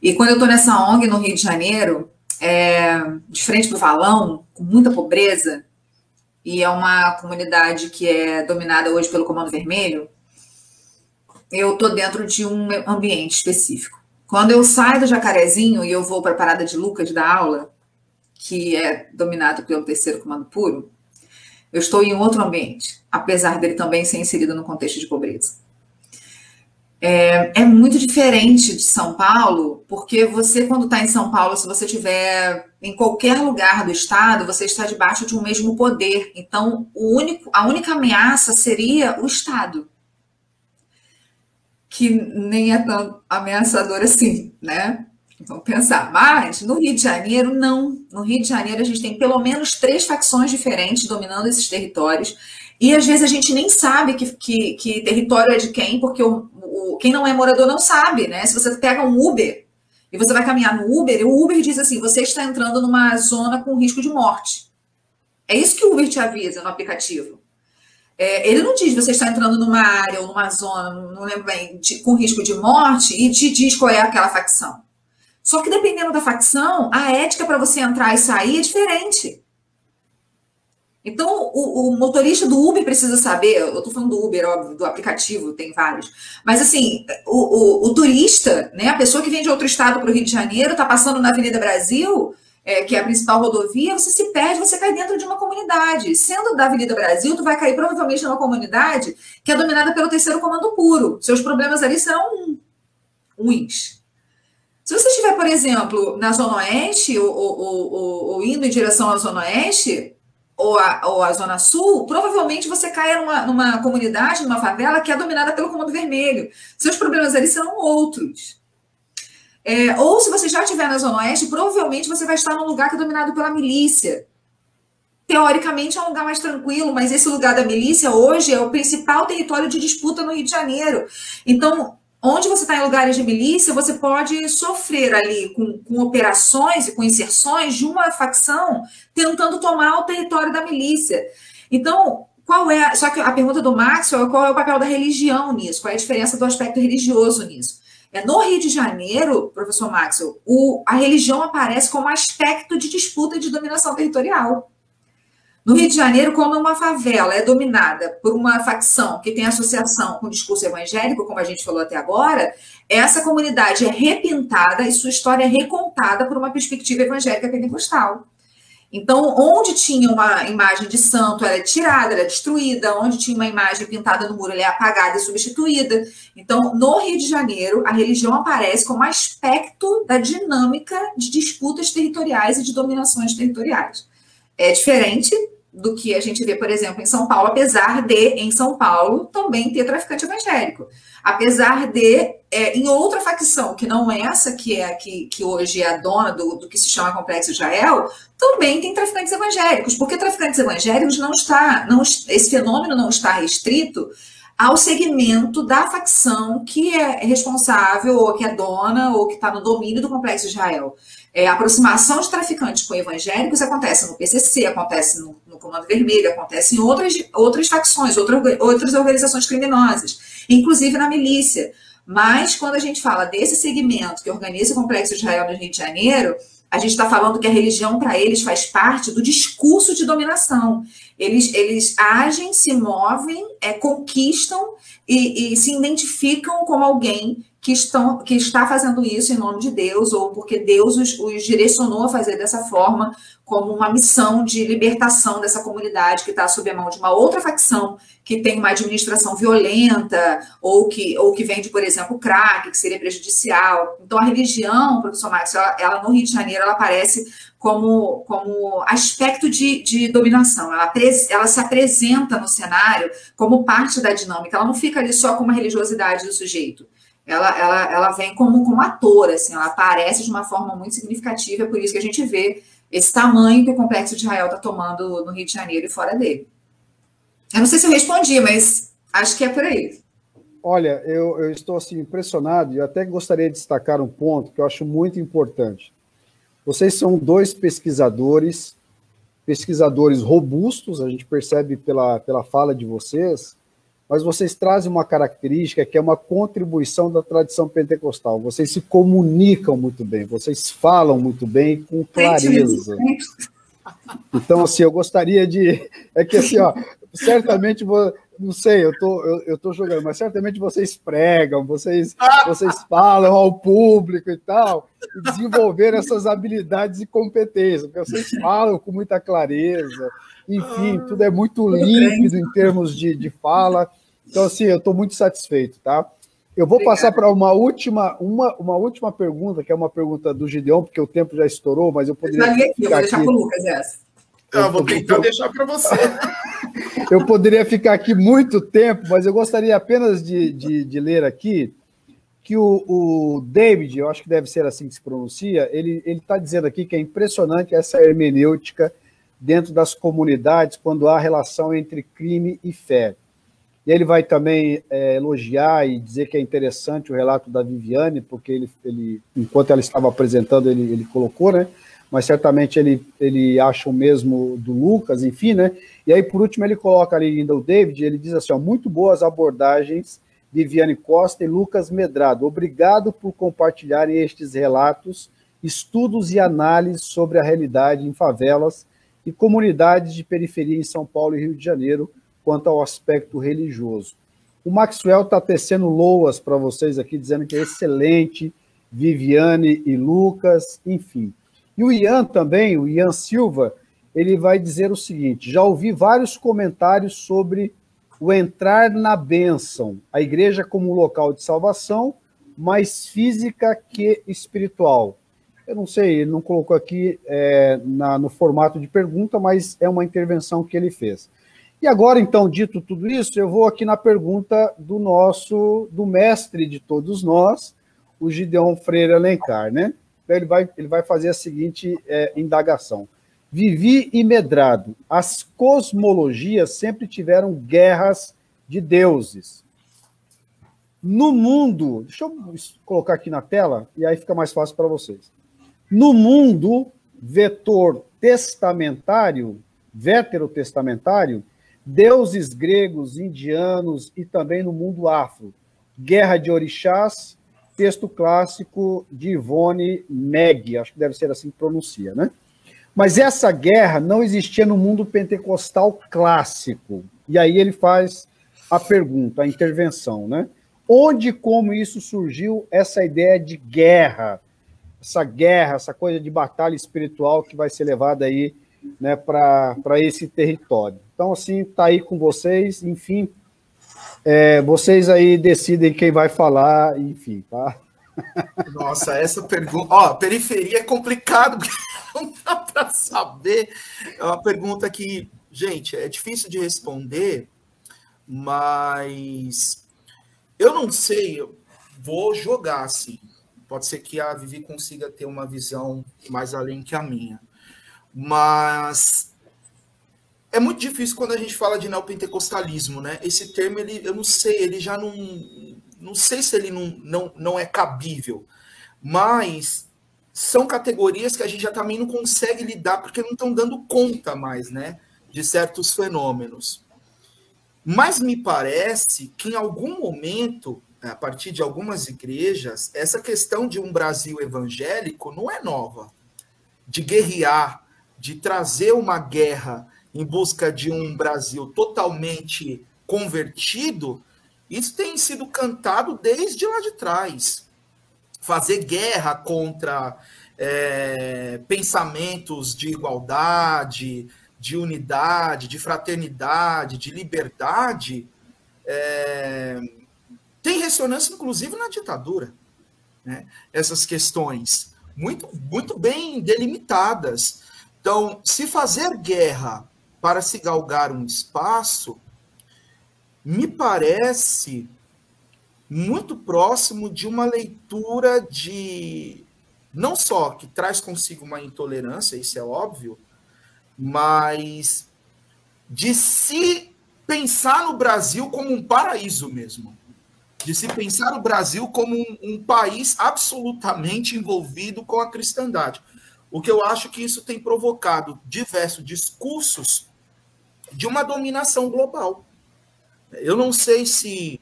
E quando eu estou nessa ONG no Rio de Janeiro, de frente do Valão, com muita pobreza, e é uma comunidade que é dominada hoje pelo Comando Vermelho, eu estou dentro de um ambiente específico. Quando eu saio do Jacarezinho e eu vou para a Parada de Lucas da aula, que é dominado pelo 3º Comando Puro, eu estou em outro ambiente, apesar dele também ser inserido no contexto de pobreza. É muito diferente de São Paulo, porque você, quando está em São Paulo, se você estiver em qualquer lugar do estado, você está debaixo de um mesmo poder. Então, a única ameaça seria o Estado, que nem é tão ameaçador assim, né? Vamos pensar. Mas no Rio de Janeiro, não. No Rio de Janeiro, a gente tem pelo menos 3 facções diferentes dominando esses territórios. E às vezes a gente nem sabe que território é de quem, porque quem não é morador não sabe, né? Se você pega um Uber e você vai caminhar no Uber, e o Uber diz assim: você está entrando numa zona com risco de morte. É isso que o Uber te avisa no aplicativo. Ele não diz você está entrando numa área ou numa zona, não lembro bem, com risco de morte, e te diz qual é aquela facção. Só que dependendo da facção, a ética para você entrar e sair é diferente. Então, o motorista do Uber precisa saber, eu estou falando do Uber, óbvio, do aplicativo, tem vários, mas assim, o turista, né, a pessoa que vem de outro estado para o Rio de Janeiro, está passando na Avenida Brasil, que é a principal rodovia, você se perde, você cai dentro de uma comunidade. Sendo da Avenida Brasil, tu vai cair provavelmente numa comunidade que é dominada pelo 3º Comando Puro. Seus problemas ali serão ruins. Se você estiver, por exemplo, na Zona Oeste, ou indo em direção à Zona Oeste, ou à Zona Sul, provavelmente você caia numa comunidade, numa favela, que é dominada pelo Comando Vermelho. Seus problemas ali serão outros. Ou se você já estiver na Zona Oeste, provavelmente você vai estar num lugar que é dominado pela milícia. Teoricamente é um lugar mais tranquilo, mas esse lugar da milícia hoje é o principal território de disputa no Rio de Janeiro. Então, onde você está em lugares de milícia, você pode sofrer ali com operações e com inserções de uma facção tentando tomar o território da milícia. Então, só que a pergunta do Maxwell é qual é o papel da religião nisso, qual é a diferença do aspecto religioso nisso. No Rio de Janeiro, professor Maxwell, a religião aparece como aspecto de disputa e de dominação territorial. No Rio de Janeiro, quando uma favela é dominada por uma facção que tem associação com o discurso evangélico, como a gente falou até agora, essa comunidade é repintada e sua história é recontada por uma perspectiva evangélica pentecostal. Então, onde tinha uma imagem de santo, ela é tirada, ela é destruída. Onde tinha uma imagem pintada no muro, ela é apagada e substituída. Então, no Rio de Janeiro, a religião aparece como aspecto da dinâmica de disputas territoriais e de dominações territoriais. É diferente, do que a gente vê, por exemplo, em São Paulo, apesar de, em São Paulo, também ter traficante evangélico. Apesar de, em outra facção, que não é essa, que hoje é a dona do que se chama Complexo Israel, também tem traficantes evangélicos, porque traficantes evangélicos esse fenômeno não está restrito ao segmento da facção que é responsável, ou que é dona, ou que está no domínio do Complexo Israel. A aproximação de traficantes com evangélicos acontece no PCC, acontece no Comando Vermelho, acontece em outras facções, outras organizações criminosas, inclusive na milícia. Mas quando a gente fala desse segmento que organiza o Complexo Israel no Rio de Janeiro, a gente está falando que a religião, para eles, faz parte do discurso de dominação. Eles agem, se movem, conquistam e se identificam como alguém que está fazendo isso em nome de Deus, ou porque Deus os direcionou a fazer dessa forma, como uma missão de libertação dessa comunidade que está sob a mão de uma outra facção, que tem uma administração violenta, ou que vende, por exemplo, crack, que seria prejudicial. Então, a religião, professor Max, ela no Rio de Janeiro, ela aparece como aspecto de dominação. Ela se apresenta no cenário como parte da dinâmica, ela não fica ali só com uma religiosidade do sujeito. Ela vem como ator, assim, ela aparece de uma forma muito significativa, é por isso que a gente vê esse tamanho que o Complexo de Israel está tomando no Rio de Janeiro e fora dele. Eu não sei se eu respondi, mas acho que é por aí. Olha, eu estou assim, impressionado e até gostaria de destacar um ponto que eu acho muito importante. Vocês são dois pesquisadores robustos, a gente percebe pela fala de vocês, mas vocês trazem uma característica que é uma contribuição da tradição pentecostal. Vocês se comunicam muito bem, vocês falam muito bem com clareza. Então, assim, eu gostaria de... É que, assim, ó, certamente, não sei, eu tô jogando, mas certamente vocês pregam, vocês falam ao público e tal, e desenvolveram essas habilidades e competências, porque vocês falam com muita clareza, enfim, tudo é muito límpido em termos de fala. Então, assim, eu estou muito satisfeito, tá? Eu vou passar para uma última pergunta, que é uma pergunta do Gideon, porque o tempo já estourou, mas eu poderia... Eu vou deixar para o Lucas essa. Eu vou tentar deixar para você. Eu poderia ficar aqui muito tempo, mas eu gostaria apenas de ler aqui que o David, eu acho que deve ser assim que se pronuncia, ele está dizendo aqui que é impressionante essa hermenêutica dentro das comunidades quando há relação entre crime e fé. E ele vai também elogiar e dizer que é interessante o relato da Viviane, porque ele enquanto ela estava apresentando, ele colocou, né? Mas certamente ele acha o mesmo do Lucas, enfim, né? E aí, por último, ele coloca ali ainda o David, ele diz assim, ó, muito boas abordagens, Viviane Costa e Lucas Medrado. Obrigado por compartilharem estes relatos, estudos e análises sobre a realidade em favelas e comunidades de periferia em São Paulo e Rio de Janeiro, quanto ao aspecto religioso. O Maxwell está tecendo loas para vocês aqui, dizendo que é excelente, Viviane e Lucas, enfim. E o Ian também, o Ian Silva, ele vai dizer o seguinte, já ouvi vários comentários sobre o entrar na bênção, a igreja como um local de salvação, mais física que espiritual. Eu não sei, ele não colocou aqui no formato de pergunta, mas é uma intervenção que ele fez. E agora, então, dito tudo isso, eu vou aqui na pergunta do mestre de todos nós, o Gideon Freire Alencar, né? Então, ele vai fazer a seguinte indagação. Vivi e Medrado, as cosmologias sempre tiveram guerras de deuses. No mundo, deixa eu colocar aqui na tela, e aí fica mais fácil para vocês. No mundo veterotestamentário, deuses gregos, indianos e também no mundo afro. Guerra de orixás, texto clássico de Ivone Meg, acho que deve ser assim que pronuncia, né? Mas essa guerra não existia no mundo pentecostal clássico. E aí ele faz a pergunta, a intervenção, né? Onde e como isso surgiu, essa ideia de guerra, essa coisa de batalha espiritual que vai ser levada aí, né, para esse território. Então, assim, está aí com vocês, enfim, vocês aí decidem quem vai falar, enfim, tá? Nossa, essa pergunta... Ó, periferia é complicado, porque não dá para saber. É uma pergunta que Gente, é difícil de responder, mas eu não sei, eu vou jogar assim. Pode ser que a Vivi consiga ter uma visão mais além que a minha. Mas é muito difícil quando a gente fala de neopentecostalismo, né? Esse termo, eu não sei, ele já não sei se ele não é cabível, mas são categorias que a gente já também não consegue lidar porque não estão dando conta mais, né, de certos fenômenos. Mas me parece que em algum momento, a partir de algumas igrejas, essa questão de um Brasil evangélico não é nova, de guerrear, de trazer uma guerra em busca de um Brasil totalmente convertido. Isso tem sido cantado desde lá de trás. Fazer guerra contra pensamentos de igualdade, de unidade, de fraternidade, de liberdade, tem ressonância, inclusive, na ditadura, né? Essas questões muito, muito bem delimitadas. Então, se fazer guerra para se galgar um espaço, me parece muito próximo de uma leitura de, não só que traz consigo uma intolerância, isso é óbvio, mas de se pensar no Brasil como um paraíso mesmo, de se pensar o Brasil como um país absolutamente envolvido com a cristandade. O que eu acho que isso tem provocado diversos discursos de uma dominação global. Eu não sei se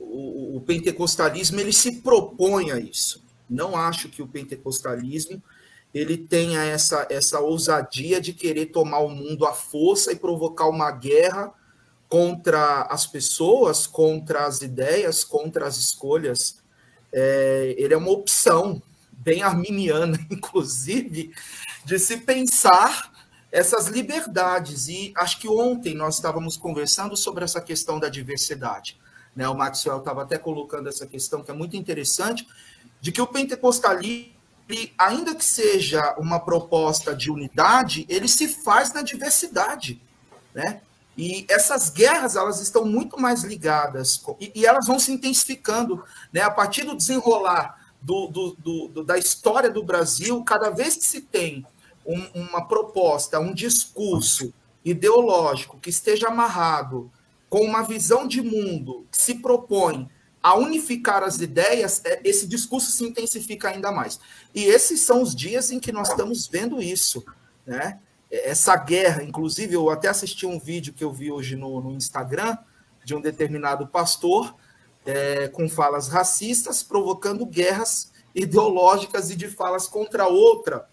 o pentecostalismo ele se propõe a isso. Não acho que o pentecostalismo ele tenha essa ousadia de querer tomar o mundo à força e provocar uma guerra contra as pessoas, contra as ideias, contra as escolhas. Ele é uma opção bem arminiana, inclusive, de se pensar essas liberdades. E acho que ontem nós estávamos conversando sobre essa questão da diversidade, né? O Maxwell estava até colocando essa questão, que é muito interessante, de que o pentecostalismo, ainda que seja uma proposta de unidade, ele se faz na diversidade, né? E essas guerras, elas estão muito mais ligadas, e elas vão se intensificando, né? A partir do desenrolar da história do Brasil, cada vez que se tem uma proposta, um discurso ideológico que esteja amarrado com uma visão de mundo que se propõe a unificar as ideias, esse discurso se intensifica ainda mais. E esses são os dias em que nós estamos vendo isso, né? Essa guerra, inclusive, eu até assisti um vídeo que eu vi hoje no Instagram, de um determinado pastor, com falas racistas, provocando guerras ideológicas e de falas contra outra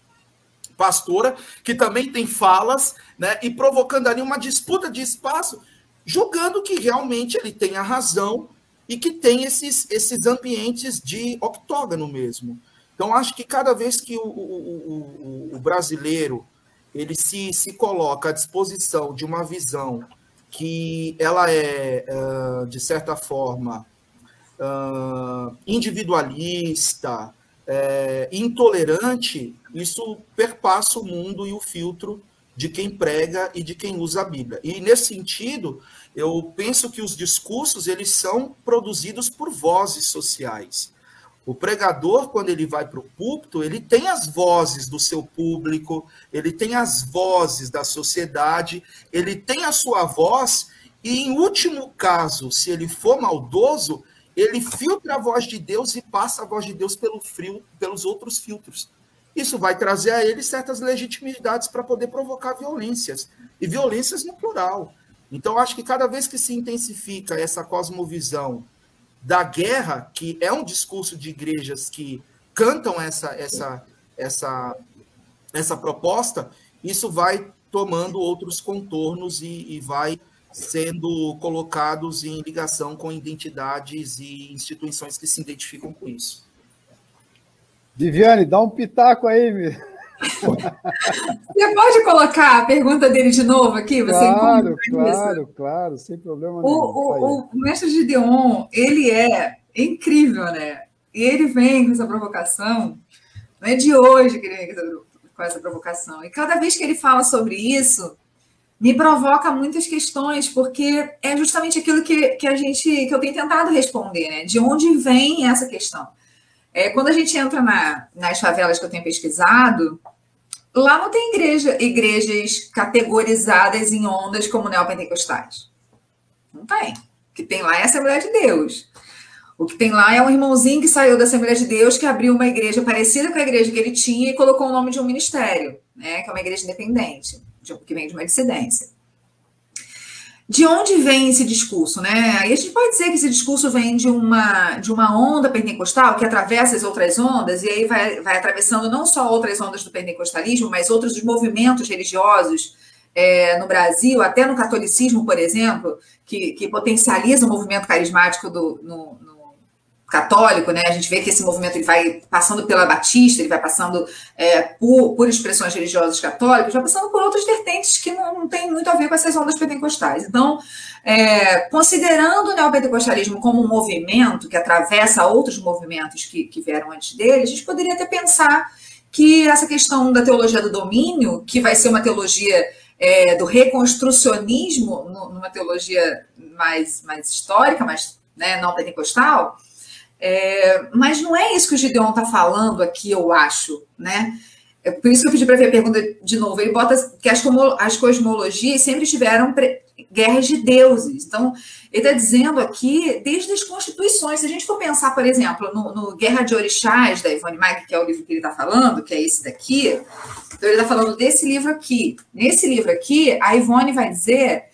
pastora, que também tem falas, né, e provocando ali uma disputa de espaço, julgando que realmente ele tem a razão e que tem esses ambientes de octógono mesmo. Então, acho que cada vez que o brasileiro ele se coloca à disposição de uma visão que ela é, de certa forma, individualista, intolerante, isso perpassa o mundo e o filtro de quem prega e de quem usa a Bíblia. E, nesse sentido, eu penso que os discursos eles são produzidos por vozes sociais. O pregador, quando ele vai para o púlpito, ele tem as vozes do seu público, ele tem as vozes da sociedade, ele tem a sua voz, e, em último caso, se ele for maldoso, ele filtra a voz de Deus e passa a voz de Deus pelos outros filtros. Isso vai trazer a ele certas legitimidades para poder provocar violências, e violências no plural. Então, acho que cada vez que se intensifica essa cosmovisão da guerra, que é um discurso de igrejas que cantam essa proposta, isso vai tomando outros contornos e vai sendo colocados em ligação com identidades e instituições que se identificam com isso. Viviane, dá um pitaco aí. Você pode colocar a pergunta dele de novo aqui? Claro, sem problema nenhum. O mestre Gideon, ele é incrível, né? E ele vem com essa provocação, não é de hoje que ele vem com essa provocação. E cada vez que ele fala sobre isso, me provoca muitas questões, porque é justamente aquilo que eu tenho tentado responder, né? De onde vem essa questão? Quando a gente entra nas favelas que eu tenho pesquisado, lá não tem igrejas categorizadas em ondas como neopentecostais. Não tem. O que tem lá é a Assembleia de Deus. O que tem lá é um irmãozinho que saiu da Assembleia de Deus, que abriu uma igreja parecida com a igreja que ele tinha e colocou o nome de um ministério, né? Que é uma igreja independente, que vem de uma dissidência. De onde vem esse discurso, né? Aí a gente pode dizer que esse discurso vem de uma onda pentecostal que atravessa as outras ondas, e aí vai atravessando não só outras ondas do pentecostalismo, mas outros movimentos religiosos no Brasil, até no catolicismo, por exemplo, que potencializa o movimento carismático no católico, né? A gente vê que esse movimento ele vai passando pela Batista, ele vai passando por expressões religiosas católicas, vai passando por outras vertentes que não tem muito a ver com essas ondas pentecostais. Então, considerando o neopentecostalismo como um movimento que atravessa outros movimentos que vieram antes dele, a gente poderia até pensar que essa questão da teologia do domínio, que vai ser uma teologia do reconstrucionismo, numa teologia mais histórica, mais não pentecostal, mas não é isso que o Gideon está falando aqui, eu acho, né? É por isso que eu pedi para ver a pergunta de novo. Ele bota que as cosmologias sempre tiveram guerras de deuses. Então, ele está dizendo aqui, desde as constituições, se a gente for pensar, por exemplo, no Guerra de Orixás, da Ivone Mag, que é o livro que ele está falando, que é esse daqui, então ele está falando desse livro aqui. Nesse livro aqui, a Ivone vai dizer...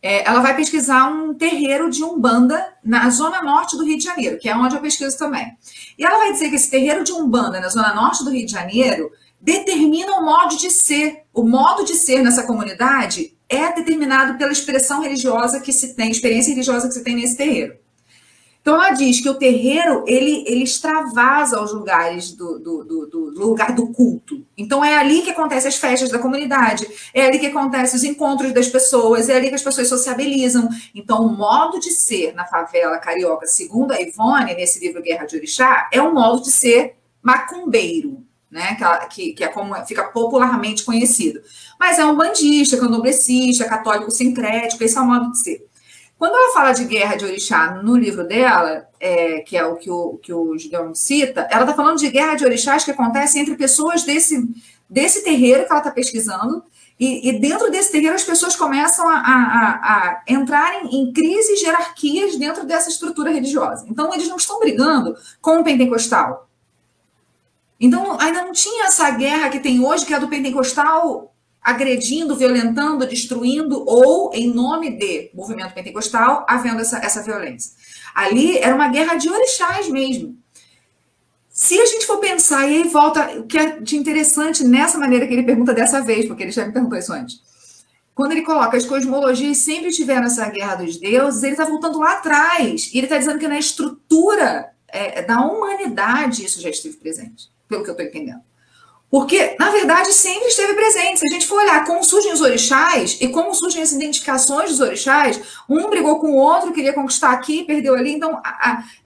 ela vai pesquisar um terreiro de Umbanda na zona norte do Rio de Janeiro, que é onde eu pesquiso também. E ela vai dizer que esse terreiro de Umbanda na zona norte do Rio de Janeiro determina o modo de ser. O modo de ser nessa comunidade é determinado pela expressão religiosa que se tem, experiência religiosa que se tem nesse terreiro. Então, ela diz que o terreiro, ele extravasa os lugares do lugar do culto. Então, é ali que acontecem as festas da comunidade, é ali que acontecem os encontros das pessoas, é ali que as pessoas sociabilizam. Então, o modo de ser na favela carioca, segundo a Ivone, nesse livro Guerra de Orixá, é um modo de ser macumbeiro, né? Que é como fica popularmente conhecido. Mas é umbandista, candomblessista, católico sincrético, esse é o modo de ser. Quando ela fala de Guerra de Orixá no livro dela, que é o que o Gideon cita, ela está falando de guerra de orixás que acontece entre pessoas desse terreiro que ela está pesquisando, e dentro desse terreiro as pessoas começam a entrarem em crises e hierarquias dentro dessa estrutura religiosa. Então, eles não estão brigando com o pentecostal. Então, ainda não tinha essa guerra que tem hoje, que é a do pentecostal agredindo, violentando, destruindo, ou, em nome de movimento pentecostal, havendo essa violência. Ali era uma guerra de orixás mesmo. Se a gente for pensar, e aí volta, o que é de interessante nessa maneira que ele pergunta dessa vez, porque ele já me perguntou isso antes, quando ele coloca as cosmologias sempre tiveram essa guerra dos deuses, ele está voltando lá atrás, e ele está dizendo que na estrutura da humanidade isso já esteve presente, pelo que eu estou entendendo. Porque, na verdade, sempre esteve presente. Se a gente for olhar como surgem os orixás e como surgem as identificações dos orixás, um brigou com o outro, queria conquistar aqui, perdeu ali. Então,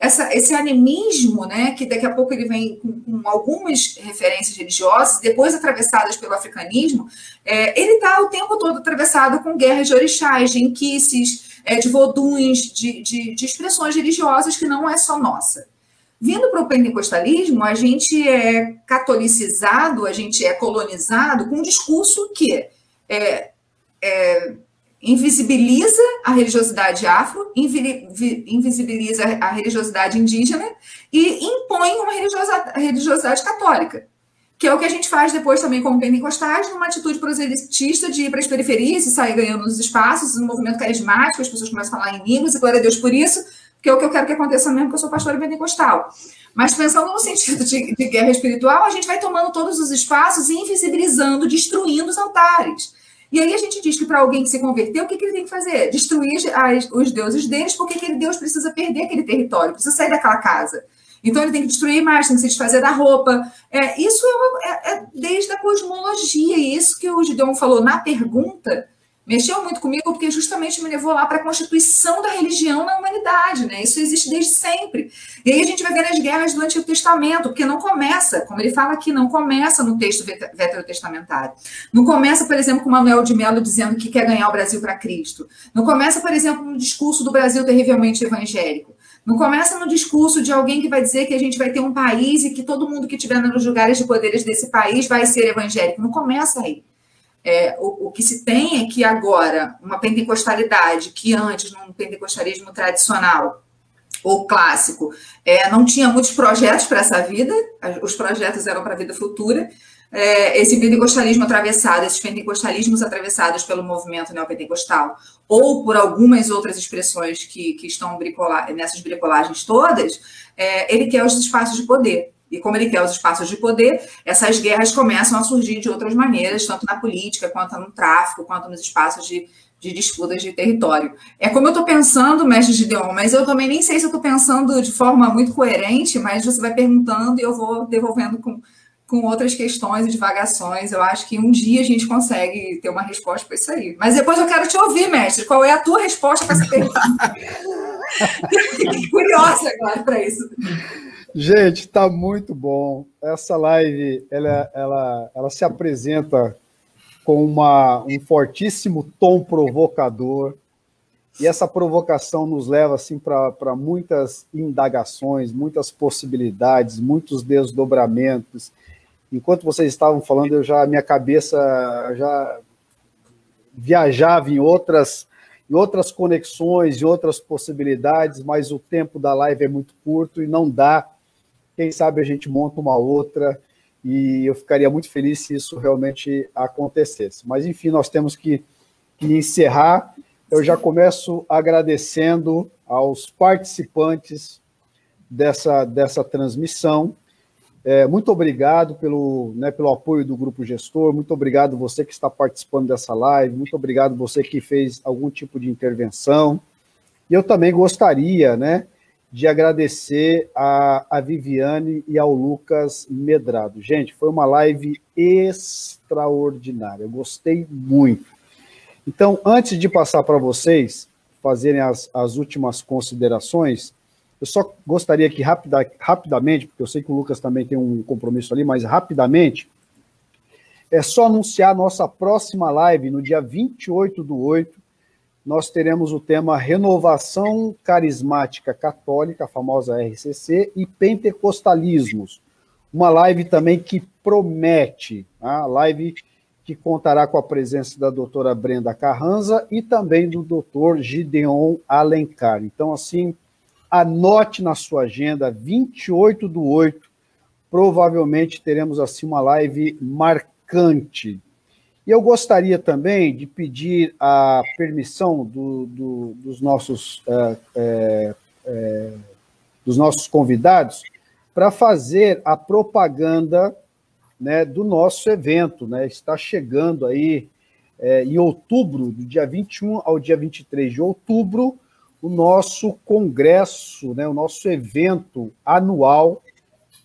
esse animismo, né, que daqui a pouco ele vem com algumas referências religiosas, depois atravessadas pelo africanismo, ele está o tempo todo atravessado com guerras de orixás, de inquices, de voduns, de expressões religiosas que não é só nossa. Vindo para o pentecostalismo, a gente é catolicizado, a gente é colonizado com um discurso que invisibiliza a religiosidade afro, invisibiliza a religiosidade indígena e impõe uma religiosidade católica, que é o que a gente faz depois também como pentecostais, numa atitude proselitista de ir para as periferias e sair ganhando os espaços, um movimento carismático, as pessoas começam a falar em línguas, e glória a Deus por isso, que é o que eu quero que aconteça mesmo, porque eu sou pastora pentecostal. Mas pensando no sentido de guerra espiritual, a gente vai tomando todos os espaços e invisibilizando, destruindo os altares. E aí a gente diz que para alguém que se converteu, o que ele tem que fazer? Destruir os deuses deles, porque aquele Deus precisa perder aquele território, precisa sair daquela casa. Então ele tem que destruir mais, tem que se desfazer da roupa. Isso é desde a cosmologia, e isso que o Gideon falou na pergunta, Mexeu muito comigo porque justamente me levou lá para a constituição da religião na humanidade, né? Isso existe desde sempre. E aí a gente vai ver as guerras do Antigo Testamento, porque não começa, como ele fala aqui, não começa no texto veterotestamentário. Não começa, por exemplo, com Manuel de Melo dizendo que quer ganhar o Brasil para Cristo. Não começa, por exemplo, no discurso do Brasil terrivelmente evangélico. Não começa no discurso de alguém que vai dizer que a gente vai ter um país e que todo mundo que estiver nos lugares de poderes desse país vai ser evangélico. Não começa aí. O que se tem é que agora uma pentecostalidade que antes, num pentecostalismo tradicional ou clássico, não tinha muitos projetos para essa vida, os projetos eram para a vida futura. Esse pentecostalismo atravessado, esses pentecostalismos atravessados pelo movimento neopentecostal ou por algumas outras expressões que estão nessas bricolagens todas, ele quer os espaços de poder. E como ele quer os espaços de poder, essas guerras começam a surgir de outras maneiras, tanto na política, quanto no tráfico, quanto nos espaços de disputas de território. É como eu estou pensando, mestre Gideon, mas eu também nem sei se eu estou pensando de forma muito coerente, mas você vai perguntando e eu vou devolvendo com outras questões e divagações. Eu acho que um dia a gente consegue ter uma resposta para isso aí. Mas depois eu quero te ouvir, mestre. Qual é a tua resposta para essa pergunta? Fiquei curiosa agora para isso. Gente, está muito bom. Essa live, ela se apresenta com um fortíssimo tom provocador, e essa provocação nos leva assim, para muitas indagações, muitas possibilidades, muitos desdobramentos. Enquanto vocês estavam falando, minha cabeça já viajava em outras conexões e outras possibilidades, mas o tempo da live é muito curto e não dá. Quem sabe a gente monta uma outra, e eu ficaria muito feliz se isso realmente acontecesse. Mas, enfim, nós temos que encerrar. Eu já começo agradecendo aos participantes dessa transmissão. Muito obrigado pelo apoio do Grupo Gestor, muito obrigado você que está participando dessa live, muito obrigado você que fez algum tipo de intervenção. E eu também gostaria, de agradecer a Viviane e ao Lucas Medrado. Gente, foi uma live extraordinária, eu gostei muito. Então, antes de passar para vocês fazerem as últimas considerações, eu só gostaria que rapidamente, porque eu sei que o Lucas também tem um compromisso ali, mas rapidamente, é só anunciar a nossa próxima live, no dia 28/8, nós teremos o tema Renovação Carismática Católica, a famosa RCC, e Pentecostalismos. Uma live também que promete, a live que contará com a presença da doutora Brenda Carranza e também do doutor Gideon Alencar. Então, assim, anote na sua agenda, 28/8, provavelmente teremos assim uma live marcante. E eu gostaria também de pedir a permissão dos nossos convidados para fazer a propaganda, do nosso evento. Está chegando aí em outubro, do dia 21 ao dia 23 de outubro, o nosso congresso, o nosso evento anual,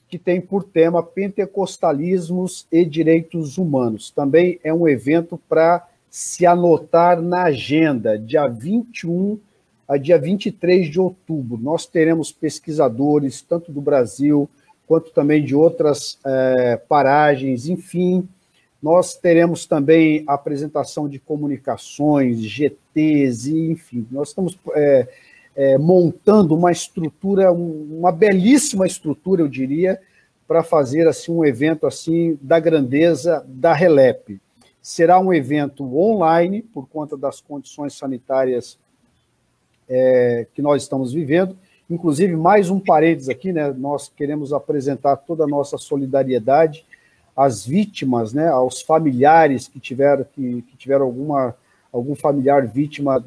que tem por tema Pentecostalismos e Direitos Humanos. Também é um evento para se anotar na agenda, dia 21 a dia 23 de outubro. Nós teremos pesquisadores, tanto do Brasil, quanto também de outras paragens, enfim. Nós teremos também a apresentação de comunicações, GTs, enfim. Nós estamos montando uma estrutura, uma belíssima estrutura, eu diria, para fazer assim, um evento assim, da grandeza da RELEP. Será um evento online, por conta das condições sanitárias que nós estamos vivendo. Inclusive, mais um parênteses aqui, nós queremos apresentar toda a nossa solidariedade às vítimas, aos familiares que tiveram algum familiar vítima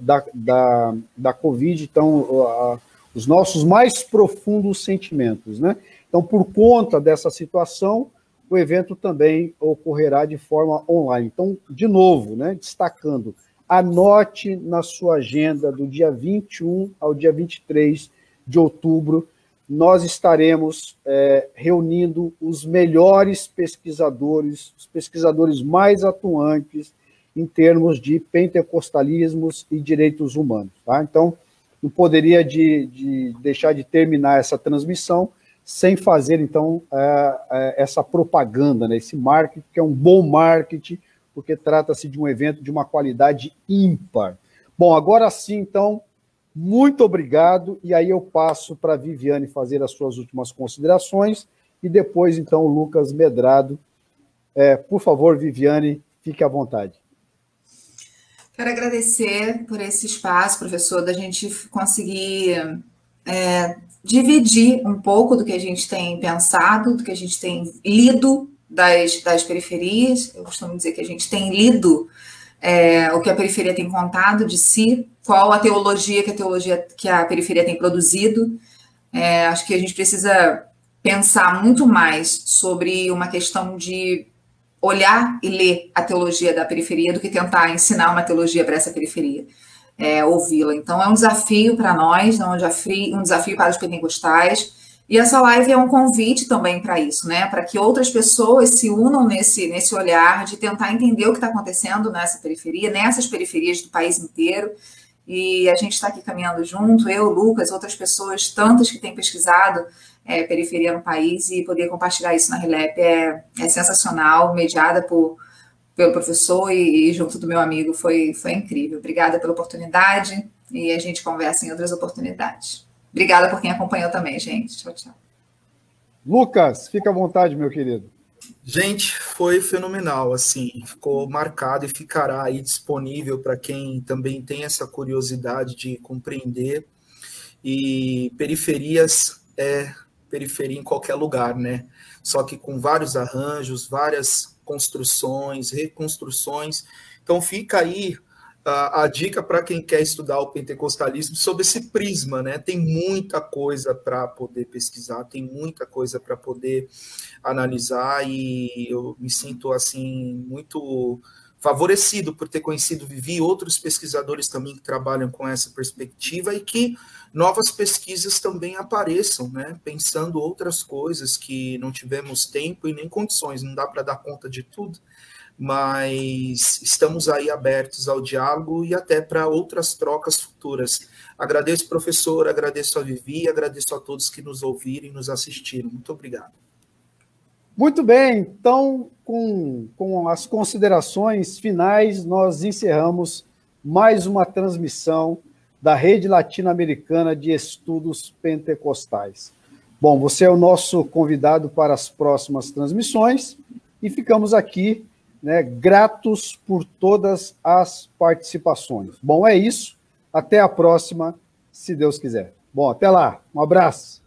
da Covid. Então, os nossos mais profundos sentimentos. Então, por conta dessa situação, o evento também ocorrerá de forma online. Então, de novo, destacando, anote na sua agenda do dia 21 ao dia 23 de outubro, nós estaremos os melhores pesquisadores, os pesquisadores mais atuantes em termos de pentecostalismos e direitos humanos. Tá? Então, não poderia deixar de terminar essa transmissão sem fazer, então, essa propaganda, né? Esse marketing, que é um bom marketing, porque trata-se de um evento de uma qualidade ímpar. Bom, agora sim, então, muito obrigado, e aí eu passo para a Viviane fazer as suas últimas considerações, e depois, então, o Lucas Medrado. Por favor, Viviane, fique à vontade. Quero agradecer por esse espaço, professor, da gente conseguir dividir um pouco do que a gente tem pensado, do que a gente tem lido das periferias. Eu costumo dizer que a gente tem lido o que a periferia tem contado de si, qual a teologia que a periferia tem produzido. Acho que a gente precisa pensar muito mais sobre uma questão de olhar e ler a teologia da periferia do que tentar ensinar uma teologia para essa periferia, ouvi-la. Então, é um desafio para nós, um desafio para os pentecostais, e essa live é um convite também para isso, né? Para que outras pessoas se unam nesse olhar de tentar entender o que está acontecendo nessa periferia, nessas periferias do país inteiro, e a gente está aqui caminhando junto, eu, Lucas, outras pessoas, tantas que têm pesquisado periferia no país, e poder compartilhar isso na ReLap é sensacional, mediada pelo professor e junto do meu amigo, foi incrível. Obrigada pela oportunidade, e a gente conversa em outras oportunidades. Obrigada por quem acompanhou também, gente. Tchau, tchau. Lucas, fica à vontade, meu querido. Gente, foi fenomenal, assim, ficou marcado e ficará aí disponível para quem também tem essa curiosidade de compreender. E periferias periferia em qualquer lugar, né? Só que com vários arranjos, várias construções, reconstruções. Então fica aí a dica para quem quer estudar o pentecostalismo sob esse prisma, né? Tem muita coisa para poder pesquisar, tem muita coisa para poder analisar, e eu me sinto assim muito favorecido por ter conhecido Vivi e outros pesquisadores também que trabalham com essa perspectiva, e que novas pesquisas também apareçam, né? Pensando outras coisas que não tivemos tempo e nem condições, não dá para dar conta de tudo, mas estamos aí abertos ao diálogo e até para outras trocas futuras. Agradeço, professor, agradeço a Vivi, agradeço a todos que nos ouviram e nos assistiram. Muito obrigado. Muito bem, então, com as considerações finais, nós encerramos mais uma transmissão da Rede Latino-Americana de Estudos Pentecostais. Bom, você é o nosso convidado para as próximas transmissões, e ficamos aqui, né, gratos por todas as participações. Bom, é isso. Até a próxima, se Deus quiser. Bom, até lá. Um abraço.